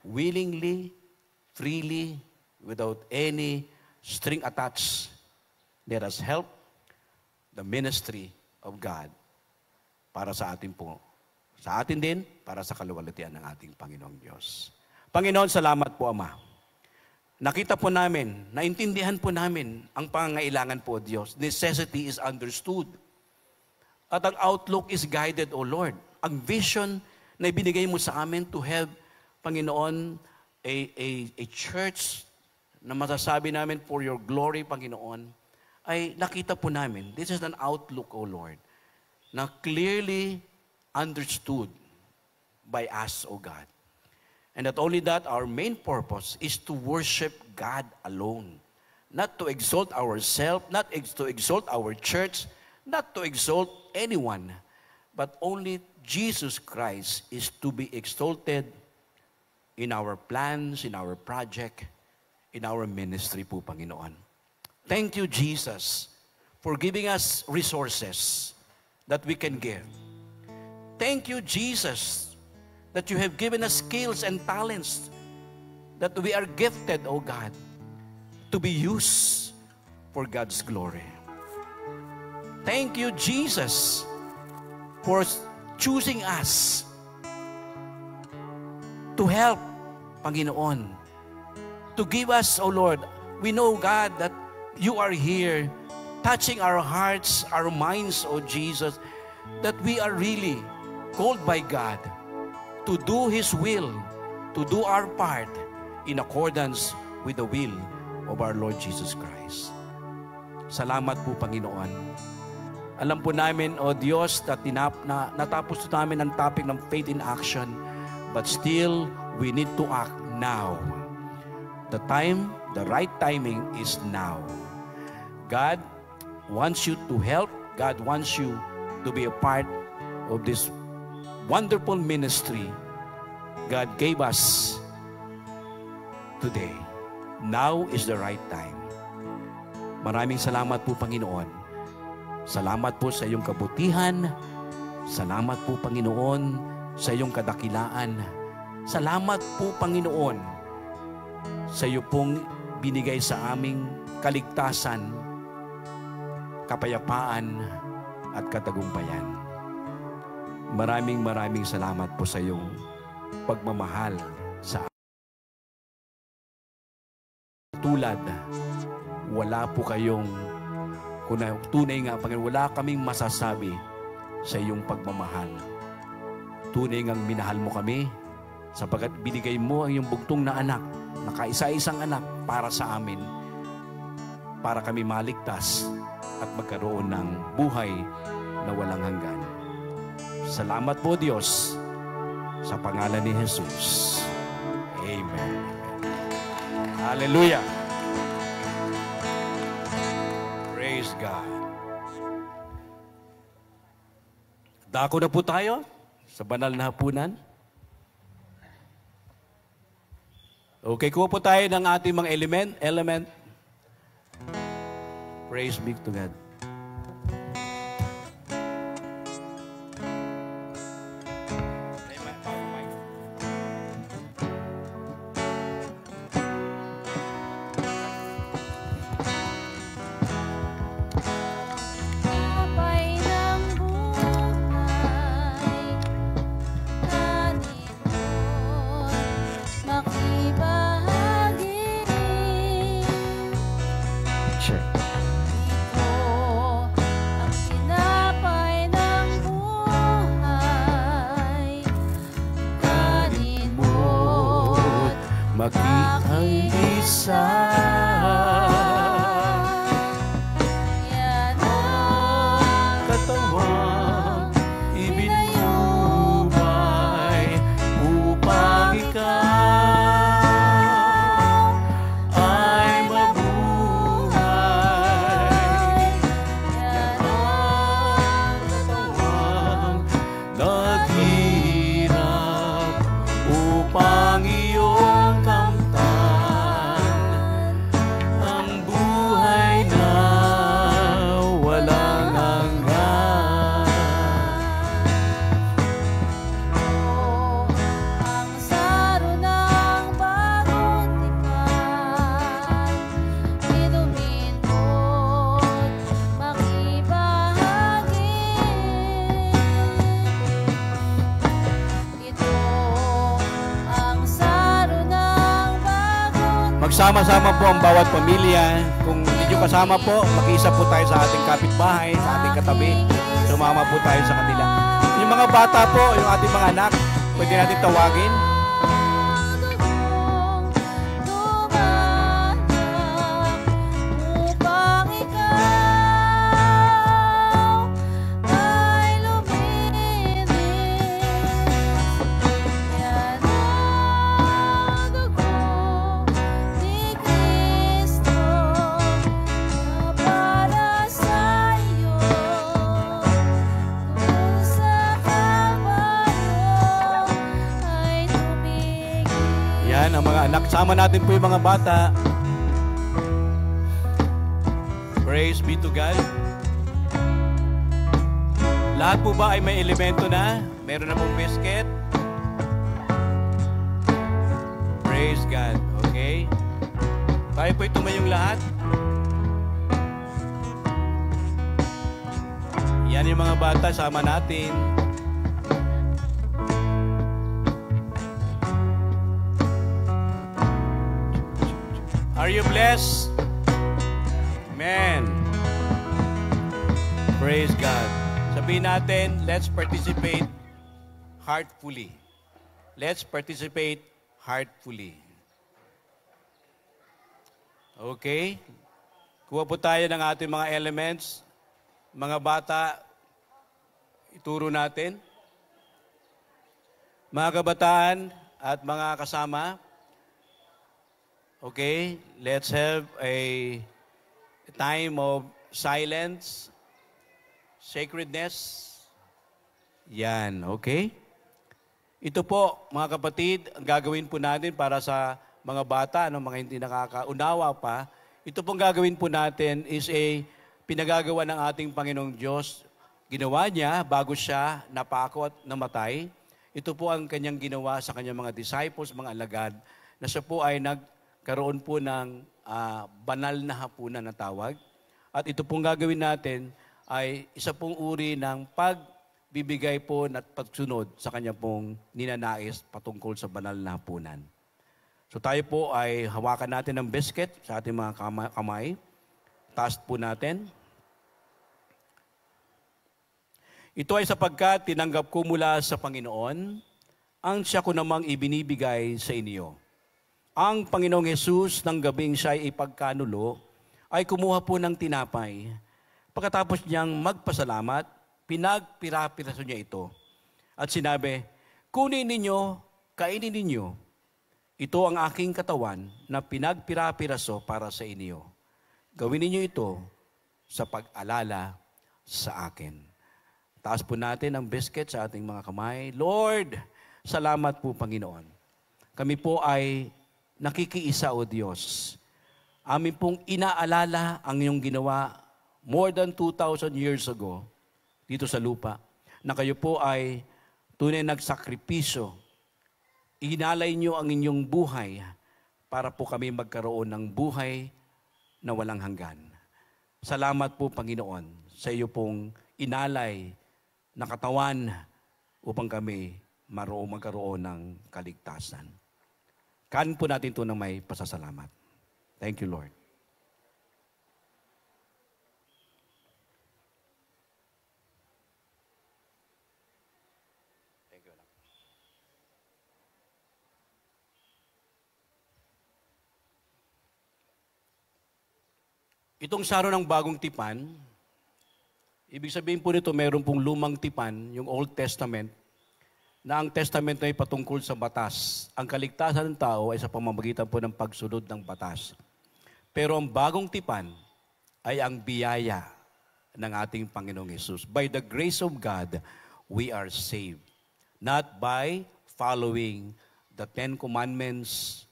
willingly, freely, without any string attached. Let us help the ministry of God para sa atin po. Sa atin din, para sa kaluwalhatian ng ating Panginoong Diyos. Panginoon, salamat po, Ama. Nakita po namin, naintindihan po namin ang pangangailangan po, Diyos. Necessity is understood. At ang outlook is guided, O Lord. Ang vision na ibinigay mo sa amin to have, Panginoon, a church na masasabi namin for your glory, Panginoon, ay nakita po namin. This is an outlook, O Lord, na clearly understood by us, O God. And not only that, our main purpose is to worship God alone. Not to exalt ourselves, not to exalt our church, not to exalt anyone, but only Jesus Christ is to be exalted in our plans, in our project, in our ministry po, Panginoon. Thank you, Jesus, for giving us resources that we can give. Thank you, Jesus, that you have given us skills and talents that we are gifted, O God, to be used for God's glory. Thank you, Jesus, for choosing us to help, Panginoon. To give us, O Lord, we know, God, that you are here, touching our hearts, our minds, O Jesus, that we are really called by God to do His will, to do our part in accordance with the will of our Lord Jesus Christ. Salamat po, Panginoon. Alam po namin, O Diyos, na natapos namin ang topic ng faith in action, but still, we need to act now. The right timing is now. God wants you to help. God wants you to be a part of this wonderful ministry God gave us today. Now is the right time. Maraming salamat po, Panginoon. Salamat po sa iyong kabutihan. Salamat po, Panginoon, sa iyong kadakilaan. Salamat po, Panginoon, sa iyo pong binigay sa aming kaligtasan, kapayapaan, at katagumpayan. Maraming salamat po sa iyong pagmamahal sa tulad. Wala po kayong, tunay nga, Panginoon, wala kaming masasabi sa iyong pagmamahal. Tunay ngang minahal mo kami, sapagkat binigay mo ang iyong bugtong na anak, nakaisa-isang anak para sa amin, para kami maligtas at magkaroon ng buhay na walang hanggan. Salamat po, Diyos, sa pangalan ni Jesus. Amen. Hallelujah. Praise God. Dako na po tayo sa banal na hapunan. Okay, kuha po tayo ng ating mga element. Praise be to God. Magsama-sama po ang bawat pamilya. Kung hindi nyo kasama po, mag-isa po tayo sa ating kapitbahay, sa ating katabi. Sumama po tayo sa kanila. Yung mga bata po, yung ating mga anak, pwede natin tawagin. Ang mga anak, sama natin po yung mga bata. Praise be to God. Lahat po ba ay may elemento na? Meron na pong biscuit? Praise God. Okay? Tayo po tumayong lahat. Yan yung mga bata, sama natin. Are you blessed? Amen. Praise God. Sabihin natin, let's participate heartfully. Let's participate heartfully. Okay? Kuha po tayo ng ating mga elements. Mga bata, ituro natin. Mga kabataan at mga kasama, okay, let's have a time of silence, sacredness. Yan, okay? Ito po, mga kapatid, ang gagawin po natin para sa mga bata, mga hindi nakakaunawa pa, ito pong gagawin po natin is pinagagawa ng ating Panginoong Diyos. Ginawa niya bago siya napako at namatay. Ito po ang kanyang ginawa sa kanyang mga disciples, mga alagad, na siya po ay nagkaroon po ng banal na hapunan na tawag. At ito pong gagawin natin ay isa pong uri ng pagbibigay po at pagsunod sa kanya pong ninanais patungkol sa banal na hapunan. So tayo po ay hawakan natin ng biscuit sa ating mga kamay. Taas po natin. Ito ay sapagkat tinanggap ko mula sa Panginoon ang siya ko namang ibinibigay sa inyo. Ang Panginoong Hesus ng gabing siya ay ipagkanulo ay kumuha po ng tinapay. Pagkatapos niyang magpasalamat, pinagpira-piraso niya ito. At sinabi, kunin ninyo, kainin ninyo. Ito ang aking katawan na pinagpira-piraso para sa inyo. Gawin ninyo ito sa pag-alala sa akin. Taas po natin ang biscuit sa ating mga kamay. Lord, salamat po Panginoon. Kami po ay nakikiisa o Diyos. Amin pong inaalala ang iyong ginawa more than 2,000 years ago dito sa lupa, na kayo po ay tunay nagsakripisyo. Inalay niyo ang inyong buhay para po kami magkaroon ng buhay na walang hanggan. Salamat po, Panginoon, sa iyo pong inalay na katawan upang kami magkaroon ng kaligtasan. Kanin po natin ito ng may pasasalamat. Thank you, Lord. Itong saro ng bagong tipan, ibig sabihin po nito, mayroon pong lumang tipan, yung Old Testament, na ang testament ay patungkol sa batas. Ang kaligtasan ng tao ay sa pamamagitan po ng pagsunod ng batas. Pero ang bagong tipan ay ang biyaya ng ating Panginoong Hesus. By the grace of God, we are saved. Not by following the 10 Commandments,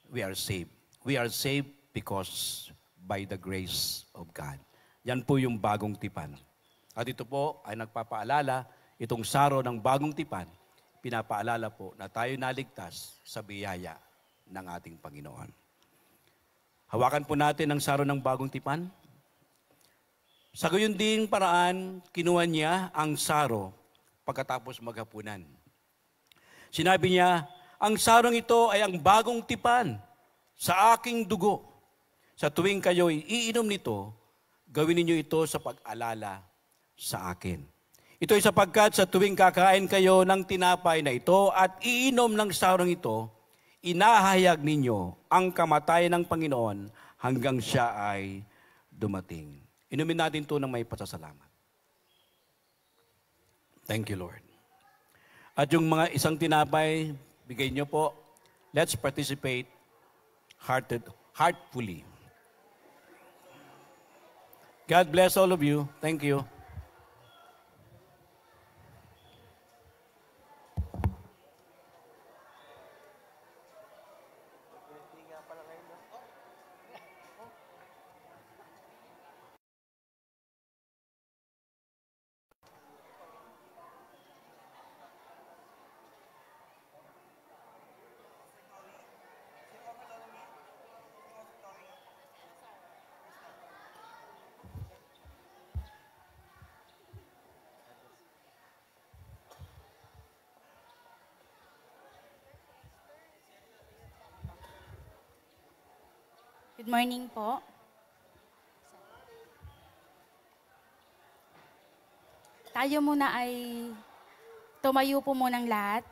we are saved. We are saved because by the grace of God. Yan po yung bagong tipan. At ito po ay nagpapaalala, itong saro ng bagong tipan, pinapaalala po na tayo naligtas sa biyaya ng ating Panginoon. Hawakan po natin ang saro ng bagong tipan. Sa gayon ding paraan, kinuha niya ang saro pagkatapos maghapunan. Sinabi niya, ang sarong ito ay ang bagong tipan sa aking dugo. Sa tuwing kayo'y iinom nito, gawin ninyo ito sa pag-alala sa akin. Ito ay sapagkat sa tuwing kakain kayo ng tinapay na ito at iinom ng sarong ito, inahayag ninyo ang kamatayan ng Panginoon hanggang siya ay dumating. Inumin natin ito ng may pasasalamat. Thank you, Lord. At yung mga isang tinapay, bigay niyo po. Let's participate heartfully. God bless all of you. Thank you. Good morning po. Tayo muna ay tumayo po munang lahat.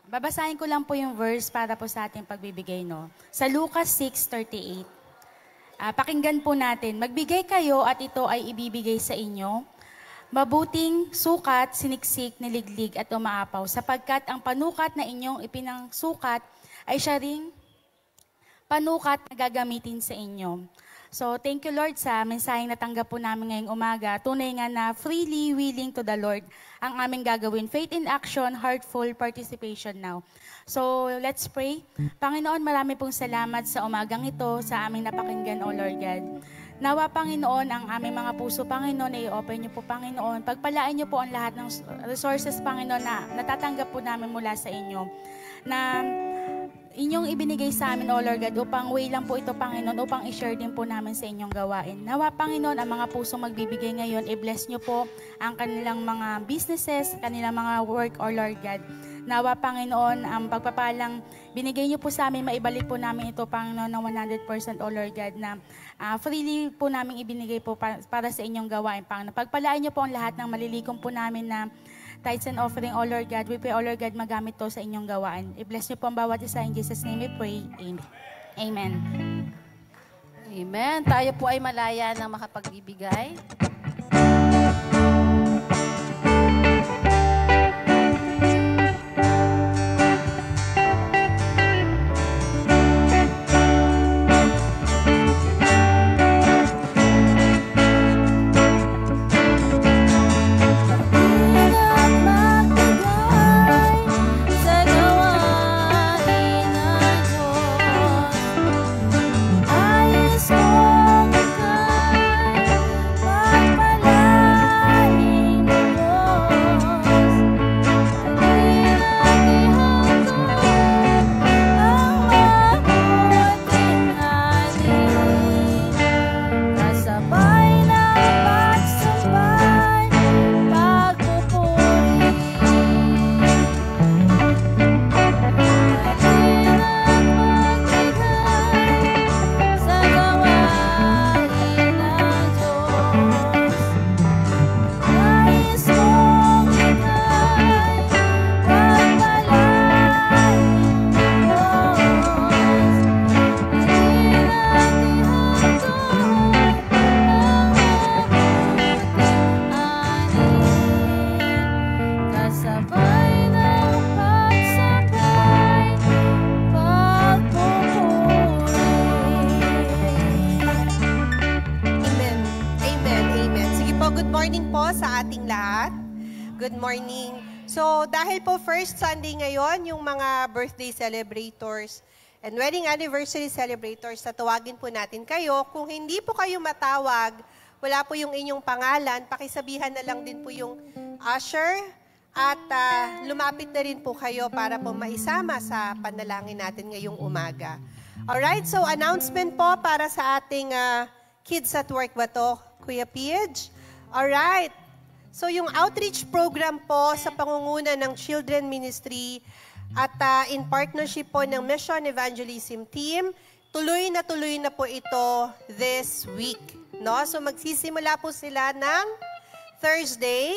Babasahin ko lang po yung verse para po sa ating pagbibigay, no? Sa Lucas 6:38. Pakinggan po natin. Magbigay kayo at ito ay ibibigay sa inyo. Mabuting sukat, siniksik, niliglig at umaapaw, sapagkat ang panukat na inyong ipinangsukat ay siya ring panukat na gagamitin sa inyo. So, thank you Lord sa mensaheng natanggap po namin ngayong umaga. Tunay nga na freely willing to the Lord ang aming gagawin. Faith in action, heartful participation now. So, let's pray. Panginoon, marami pong salamat sa umagang ito, sa aming napakinggan, O Lord God. Nawa, Panginoon, ang aming mga puso, Panginoon, i-open niyo po, Panginoon. Pagpalain niyo po ang lahat ng resources, Panginoon, na natatanggap po namin mula sa inyo. Na inyong ibinigay sa amin, O Lord God, upang way lang po ito, Panginoon, upang i-share din po namin sa inyong gawain. Nawa, Panginoon, ang mga pusong magbibigay ngayon, i-bless nyo po ang kanilang mga businesses, kanilang mga work, O Lord God. Nawa, Panginoon, ang pagpapalang binigay nyo po sa amin, maibalik po namin ito, Panginoon, ng 100%, O Lord God, na freely po namin ibinigay po para sa inyong gawain, Panginoon. Pagpalaan nyo po ang lahat ng malilikom po namin na tithes and offering, O Lord God. We pray, O Lord God, magamit to sa inyong gawain. I-bless niyo po ang bawat isa. In Jesus' name we pray. Amen. Amen. Tayo po ay malaya na makapagbibigay. Good morning. So, dahil po first Sunday ngayon, yung mga birthday celebrators and wedding anniversary celebrators, tatawagin po natin kayo. Kung hindi po kayo matawag, wala po yung inyong pangalan, pakisabihan na lang din po yung usher at lumapit na rin po kayo para po maisama sa panalangin natin ngayong umaga. Alright, so announcement po para sa ating kids at work ba to, Kuya Piege? Alright. So yung outreach program po sa pangunguna ng Children Ministry at in partnership po ng Mission Evangelism Team, tuloy na po ito this week. No? So magsisimula po sila ng Thursday,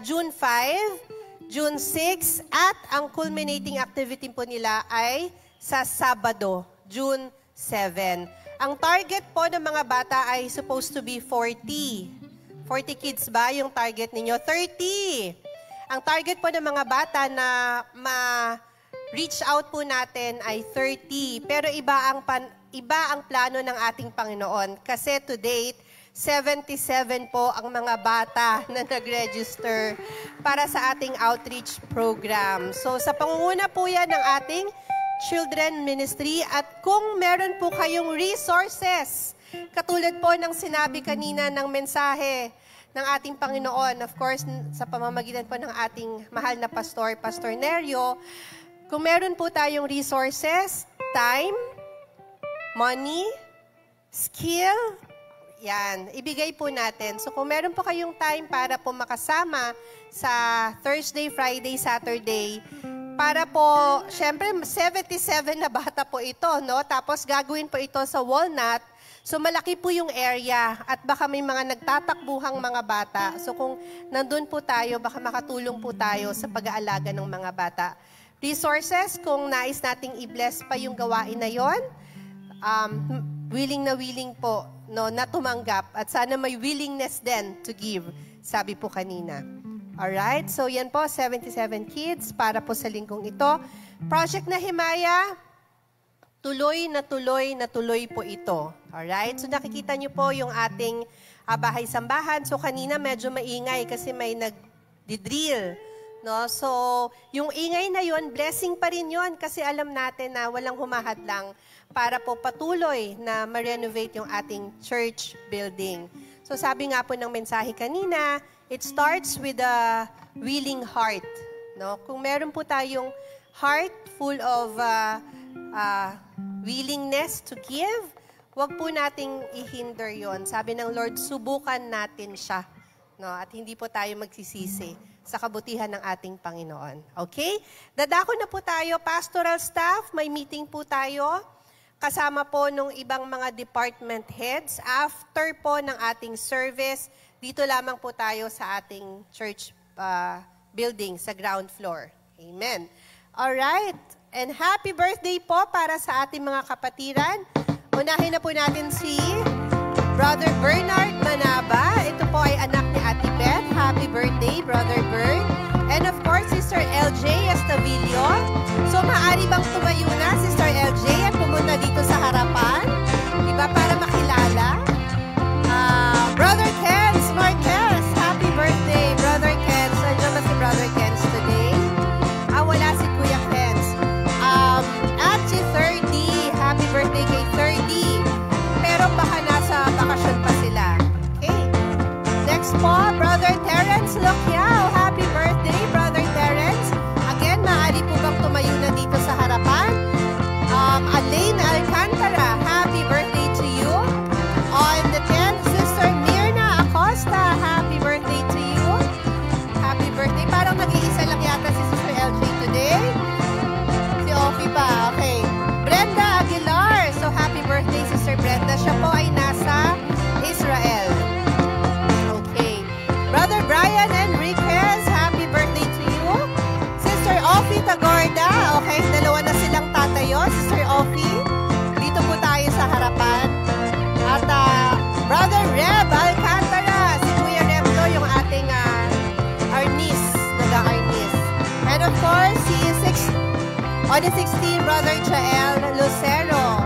June 5, June 6, at ang culminating activity po nila ay sa Sabado, June 7. Ang target po ng mga bata ay supposed to be 40. 40 kids ba yung target ninyo? 30! Ang target po ng mga bata na ma-reach out po natin ay 30. Pero iba ang plano ng ating Panginoon. Kasi to date, 77 po ang mga bata na nag-register para sa ating outreach program. So sa pangunguna po yan ng ating Children Ministry. At kung meron po kayong resources, katulad po ng sinabi kanina ng mensahe ng ating Panginoon, of course, sa pamamagitan po ng ating mahal na pastor, Pastor Nerio, kung meron po tayong resources, time, money, skill, yan, ibigay po natin. So kung meron po kayong time para po makasama sa Thursday, Friday, Saturday, para po, syempre 77 na bata po ito, no? Tapos gagawin po ito sa Walnut. So malaki po yung area at baka may mga nagtatakbuhang mga bata. So kung nandun po tayo, baka makatulong po tayo sa pag-aalaga ng mga bata. Resources, kung nais nating i-bless pa yung gawain na yon, willing na willing po, no, na tumanggap. At sana may willingness din to give, sabi po kanina. Alright, so yan po, 77 kids para po sa linggong ito. Project na Himaya, tuloy na tuloy po ito. Alright, so nakikita nyo po yung ating bahay-sambahan. So kanina medyo maingay kasi may nag-drill. No? So yung ingay na yon, blessing pa rin yon kasi alam natin na walang humahadlang para po patuloy na ma-renovate yung ating church building. So sabi nga po ng mensahe kanina, it starts with a willing heart. No? Kung meron po tayong heart full of willingness to give, wag po nating i-hinder yon. Sabi ng Lord, subukan natin siya. No? At hindi po tayo magsisisi sa kabutihan ng ating Panginoon. Okay? Dadako na po tayo, pastoral staff, may meeting po tayo. Kasama po nung ibang mga department heads. After po ng ating service, dito lamang po tayo sa ating church building sa ground floor. Amen. Alright. And happy birthday po para sa ating mga kapatiran. Unahin na po natin si Brother Bernard Manaba. Ito po ay anak ni Ate Beth. Happy birthday, Brother Bern. And of course, Sister LJ Estavillo. So, maaari bang tumayo na, Sister LJ, at pumunta dito sa harapan? Diba, para makilala? Brother Kens Marquez, happy birthday, Brother Kens. Nandiyan ba si Brother Kens today? Wala si Kuya Kens. At si 30, happy birthday kay 30. Pero baka nasa bakasyon pa sila. Okay. Next po, Brother Terence Loquiao. Happy birthday, Brother Terence. Again, maaari po bang tumayo na dito sa harapan? Alain Alcantara, happy birthday to you. On the 10th, Sister Mirna Acosta, happy birthday to you. Happy birthday. Parang nag-iisa lang yata si Sister LJ today. Si Ofi pa, okay. Brenda Aguilar, so happy birthday, Sister Brenda. Siya po ay nasa Israel. Okay. Brother Brian Enriquez, happy birthday to you. Sister Ofi Tagorda, okay, dalawa na silang tatayo. Sister Ofi, dito po tayo sa harapan. At Brother Reb Alcantara, si Kuya Reb to, yung ating Arnis, naga-Arnis. And of course, on the 16th, Brother Jael Lucero.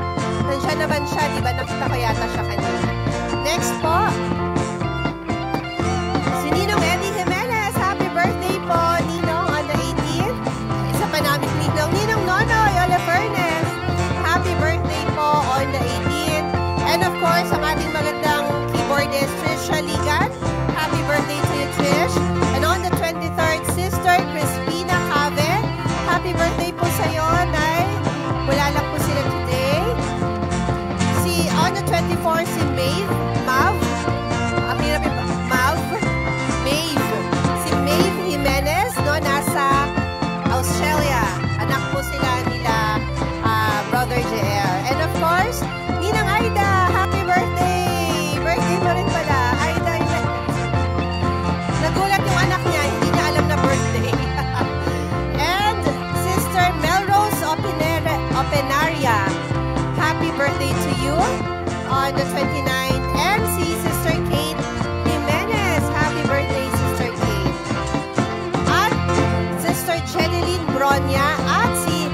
Nandiyan naman siya, di ba? Nakita ko yata siya kanina. Next po, si Ninong Eddie Jimenez. Happy birthday po, Ninong, on the 18th. Isa pa namin Ninong. Ninong Nonoy Olivernes. Happy birthday po on the 18th. And of course, ang ating magandang keyboardist, Trish Shaligan. Happy birthday to you, Trish. And on the 23rd, Sister Crispina Cave. Happy birthday po sa iyo, Nay. Wala lang po sila today. On the 24th, si Mav. Ang hirap yung Maeve. Si Maeve Jimenez, no, nasa Australia. Anak po sila nila, Brother JL. And of course, Ninang Aida, happy birthday! Birthday mo rin pala. Aida, nagulat yung anak niya, hindi niya alam na birthday. And Sister Melrose Openaria, happy birthday to you on the 29th. And si Sister Kate Jimenez, happy birthday, Sister Kate. At Sister Jeneline Bronya at si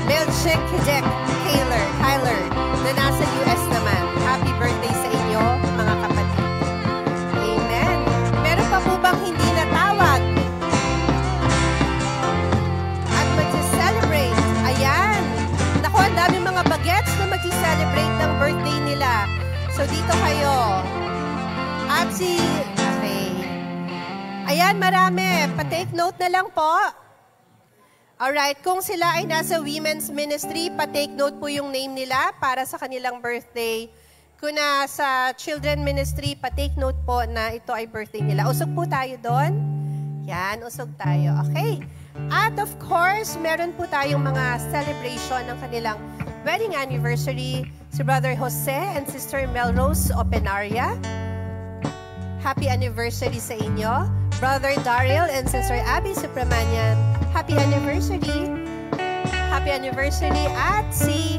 Melchizedek Tyler na nasa US naman. Happy birthday sa inyo, mga kapatid. Amen. Meron pa po bang hindi natawag? At mag-celebrate. Ayan. Naku, ang dami mga bagets na mag-celebrate ng birthday nila. So, dito kayo. At si... Okay. Ayan, marami. Pa-take note na lang po. Alright, kung sila ay nasa women's ministry, pa-take note po yung name nila para sa kanilang birthday. Kung nasa children ministry, pa-take note po na ito ay birthday nila. Usog po tayo doon. Yan, usog tayo. Okay. At of course, meron po tayong mga celebration ng kanilang wedding anniversary. Si Brother Jose and Sister Melrose Openaria. Happy anniversary sa inyo. Brother Daryl and Sister Abby Supramanian. Happy anniversary. Happy anniversary. At si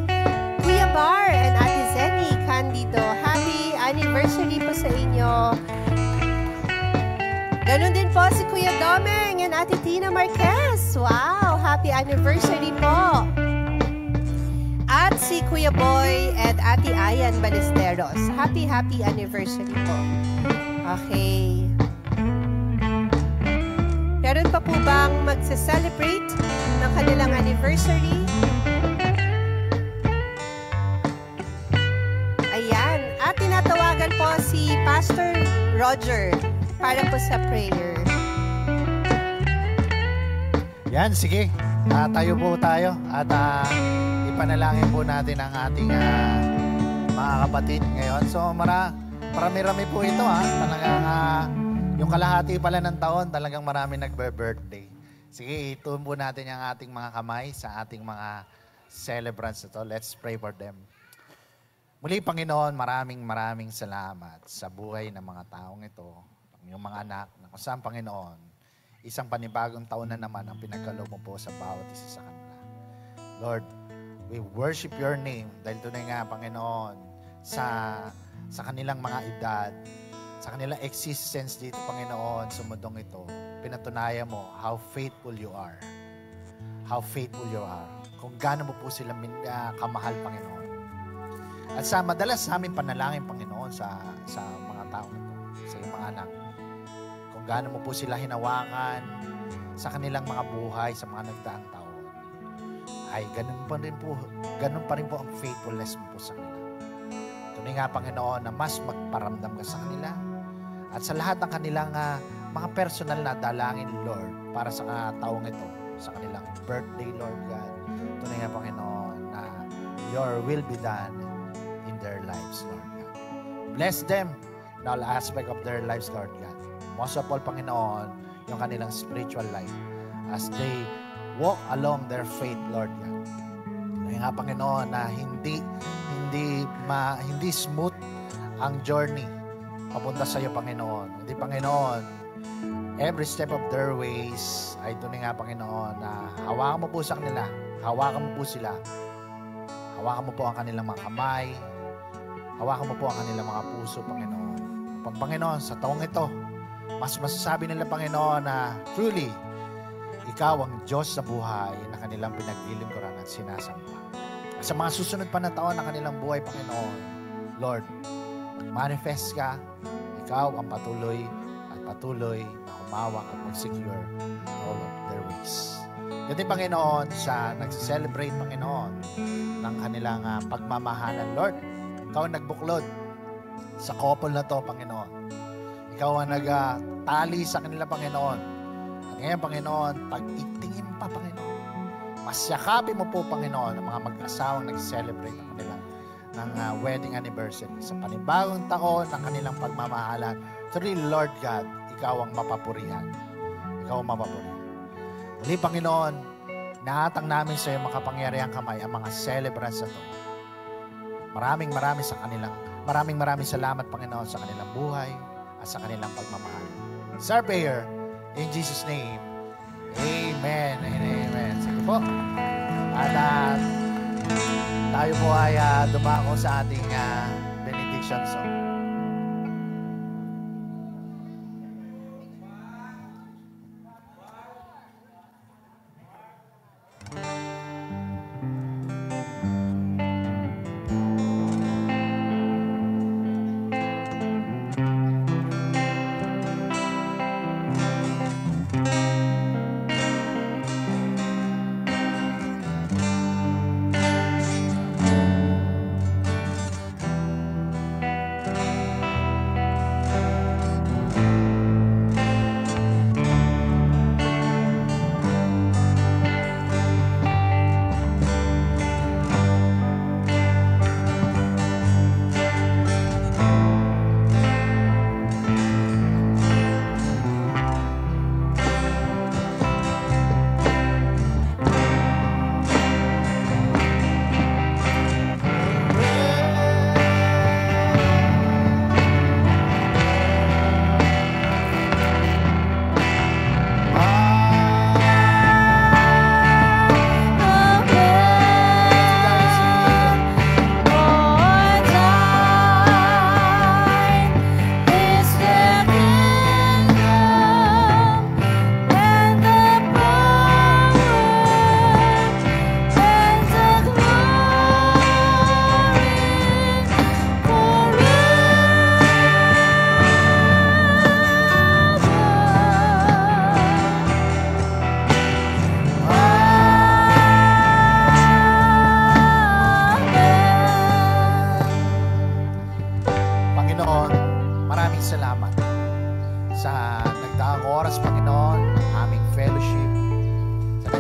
Kuya Bar and Ate Zenny Candido. Happy anniversary po sa inyo. Ganon din po si Kuya Domeng and Ate Tina Marquez. Wow! Happy anniversary po. At si Kuya Boy and Ate Ayan Balesteros. Happy anniversary po. Okay. Meron pa po bang magse-celebrate ng kanilang anniversary? Ayan. At tinatawagan po si Pastor Roger para po sa prayer. Yan, sige. Tayo po tayo at ipanalangin po natin ang ating mga kapatid ngayon. So, marami-rami po ito talagang yung kalahati pala ng taon, talagang marami nagbe-birthday. Sige, ituon po natin ang ating mga kamay sa ating mga celebrants ito. Let's pray for them. Muli, Panginoon, maraming salamat sa buhay ng mga taong ito, yung mga anak, na kung saan, Panginoon, isang panibagong taon na naman ang pinagkaloob mo po sa bawat isa sa kanila. Lord, we worship your name dahil tunay nga, Panginoon, sa kanilang mga edad, sa kanilang existence dito, Panginoon, sa mundong ito, pinatunayan mo how faithful you are. How faithful you are. Kung gaano mo po sila kamahal, Panginoon. At madalas sa aming panalangin, Panginoon, sa mga tao ito, sa iyong mga anak, kung gaano mo po sila hinawakan sa kanilang mga buhay, sa mga nagdaang taon, ay ganun pa rin po ang faithfulness mo po sa kanila. Tunay nga, Panginoon, na mas magparamdam ka sa kanila at sa lahat ng kanilang mga personal na dalangin, Lord, para sa taong ito, sa kanilang birthday, Lord God. Tunay nga, Panginoon, na your will be done in their lives, Lord God. Bless them in all aspect of their lives, Lord God. Most of all, Panginoon, yung kanilang spiritual life as they walk along their faith, Lord God. Tunay nga, Panginoon, na hindi smooth ang journey papunta sa iyo, Panginoon. Hindi, Panginoon, every step of their ways ay tunay nga, Panginoon, na hawakan mo po sa kanila, hawakan mo po sila, hawakan mo po ang kanilang mga kamay, hawakan mo po ang kanilang mga puso, Panginoon. Panginoon, sa taong ito, mas masasabi nila, Panginoon, na truly, ikaw ang Diyos sa buhay na kanilang pinaglilingkuran at sinasamba. Sa mga susunod pa na taon na kanilang buhay, Panginoon, Lord, mag-manifest ka, ikaw ang patuloy na humawak at mag-secure all of their ways. Ganti, Panginoon, sa nag-celebrate, Panginoon, ng kanilang pagmamahalan. Lord, ikaw ang nagbuklod sa couple na to, Panginoon. Ikaw ang nagtali sa kanila, Panginoon. At ngayon, Panginoon, pag-itingin pa, Panginoon, masyakapin mo po, Panginoon, ang mga mag-asawang nag-celebrate ng kanilang wedding anniversary. Sa panibagong taon ng kanilang pagmamahalan. Truly, Lord God, ikaw ang mapapurihan. Ikaw ang mapapurihan. Muli, Panginoon, naatang namin sa iyong makapangyarihang kamay ang mga celebrants na ito. Maraming salamat, Panginoon, sa kanilang buhay at sa kanilang pagmamahal. It's our prayer in Jesus' name. Amen and amen. Sige po. At tayo po ay dumako sa ating benediction song.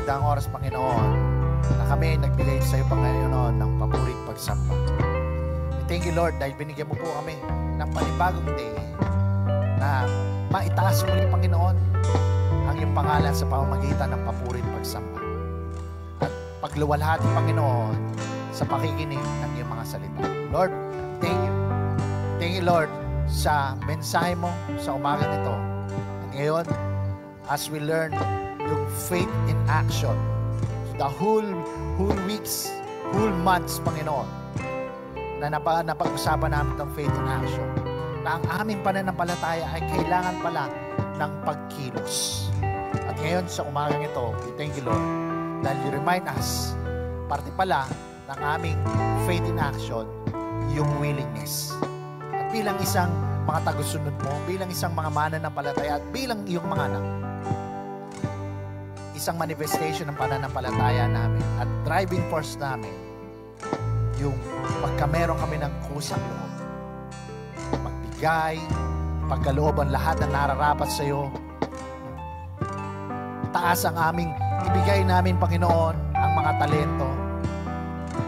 magdaang oras, Panginoon, na kami nagbigay sa iyo, Panginoon, ng papurit pagsamba. We thank you, Lord, dahil binigyan mo po kami ng panibagong day na maitaas muli, Panginoon, ang iyong pangalan sa pamamagitan ng papurit pagsamba. At pagluwalhati, Panginoon, sa pakikinig ng iyong mga salita. Lord, thank you. Thank you, Lord, sa mensahe mo sa umaga nito. At ngayon, as we learn yung faith in action, the whole weeks, whole months, Panginoon, na napag-usapan namin ng faith in action, na ang aming pananampalataya ay kailangan pala ng pagkilos. At ngayon, sa umagang ito, we thank you, Lord, dahil you remind us, parte pala ng aming faith in action, yung willingness. At bilang isang mga tagusunod mo, bilang isang mga mananampalataya, at bilang iyong mga anak, isang manifestation ng pananampalataya namin at driving force namin, yung pagkameron kami ng kusang loob, magbigay, pagkaloob ang lahat na nararapat sa iyo, taas ang aming ibigay namin, Panginoon, ang mga talento.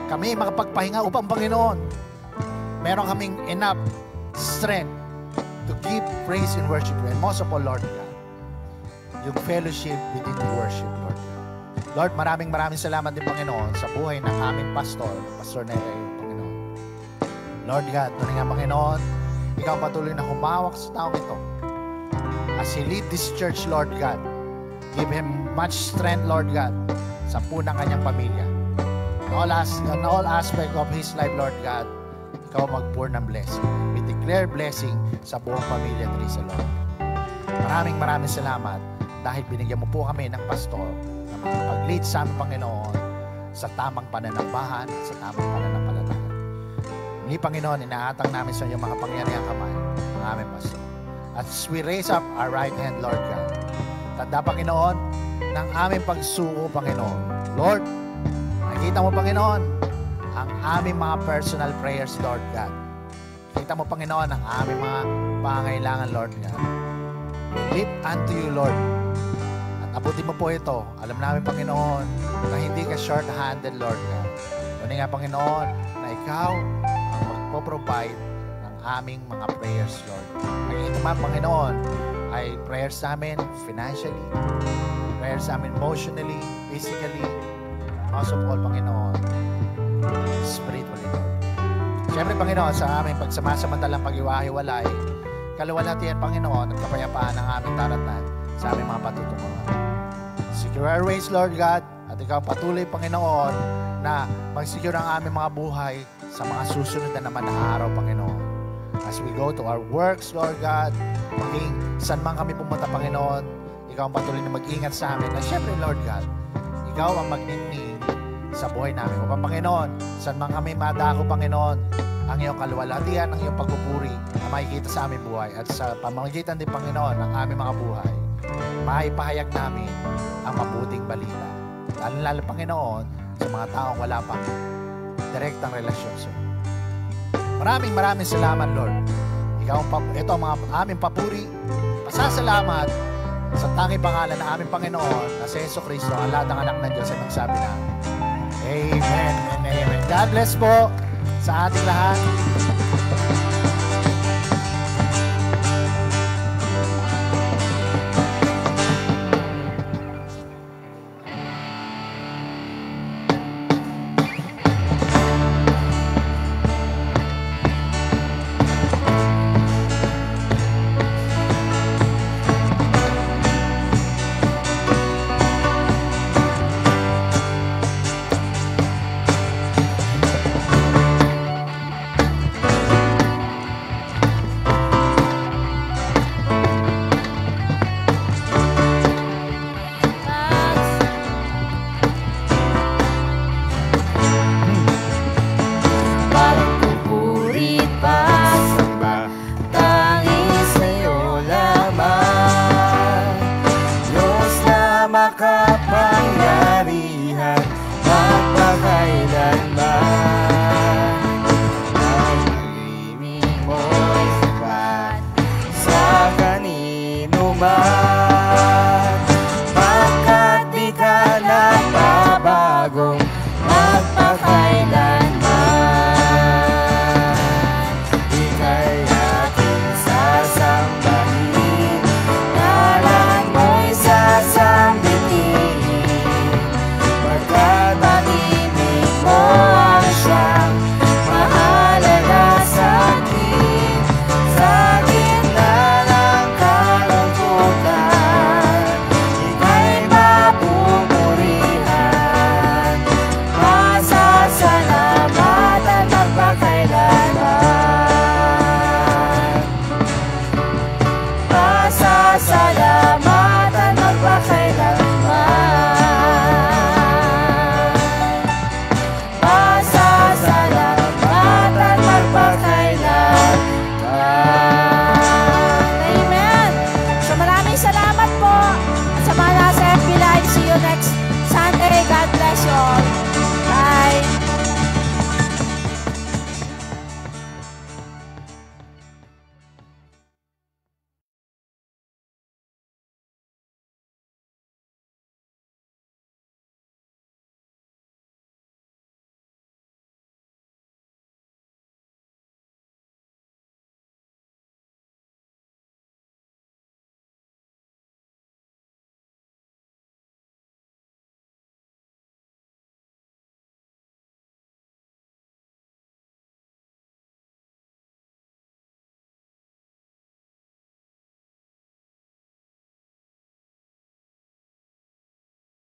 Kami makapagpahinga upang, Panginoon, meron kaming enough strength to give praise and worship. And most of all, Lord God, yung fellowship within the worship, Lord God. Lord, maraming salamat din, Panginoon, sa buhay ng aming pastor, Pastor Nere, Panginoon. Lord God, tunay nga, Panginoon, ikaw patuloy na humawak sa taong ito. As he lead this church, Lord God, give him much strength, Lord God, sa punang kanyang pamilya. In all aspect of his life, Lord God, ikaw mag-pour ng blessing. We declare blessing sa buong pamilya, Teresa, Lord. Maraming salamat dahil binigyan mo po kami ng pastor na makapag-lead sa aming, Panginoon, sa tamang pananambahan at sa tamang pananampalataya. Muli, Panginoon, inaatang namin sa iyong mga pangyarihang kamay ang aming pastor. As we raise up our right hand, Lord God, tanda, Panginoon, ng aming pagsuko, Panginoon. Lord, nakita mo, Panginoon, ang aming mga personal prayers, Lord God. Kita mo, Panginoon, ang aming mga pangangailangan, Lord God. Lift unto you, Lord. At abutin mo po ito. Alam namin, Panginoon, na hindi ka short-handed, Lord God. Doon nga, Panginoon, na ikaw ang magpo-provide ng aming mga prayers, Lord. Nakikita mo, Panginoon, ay prayers namin financially, prayers namin emotionally, physically, most of all, Panginoon, spiritually, Lord. Siyempre, Panginoon, sa aming pagsamasamantalang pag-iwahiwalay, kaluwalhatian, Panginoon, at kapayapaan ng aming daratan sa aming mga patutunguhan. Secure our ways, Lord God, at ikaw patuloy, Panginoon, na mag-secure ang aming mga buhay sa mga susunod na naman na araw, Panginoon. As we go to our works, Lord God, maging saan man kami pumunta, Panginoon, ikaw ang patuloy na mag-ingat sa amin. At siyempre, Lord God, ikaw ang magningning sa buhay namin. Upang, Panginoon, saan man kami madako, Panginoon, ang iyong kaluwalhatian, ang iyong pagpupuri na makikita sa aming buhay. At sa pamamagitan din, Panginoon, ng aming mga buhay, maipahayag namin ang mabuting balita. Lalo, Panginoon, sa mga taong wala pang direktang relasyon sa iyo. Maraming salamat, Lord. Ito ang mga aming papuri, pasasalamat sa tanging pangalan ng aming Panginoon na si Jesu Cristo, ang lahat ng anak ng Diyos ay magsabi na, Amen and Amen. God bless po sa ating lahat. Maka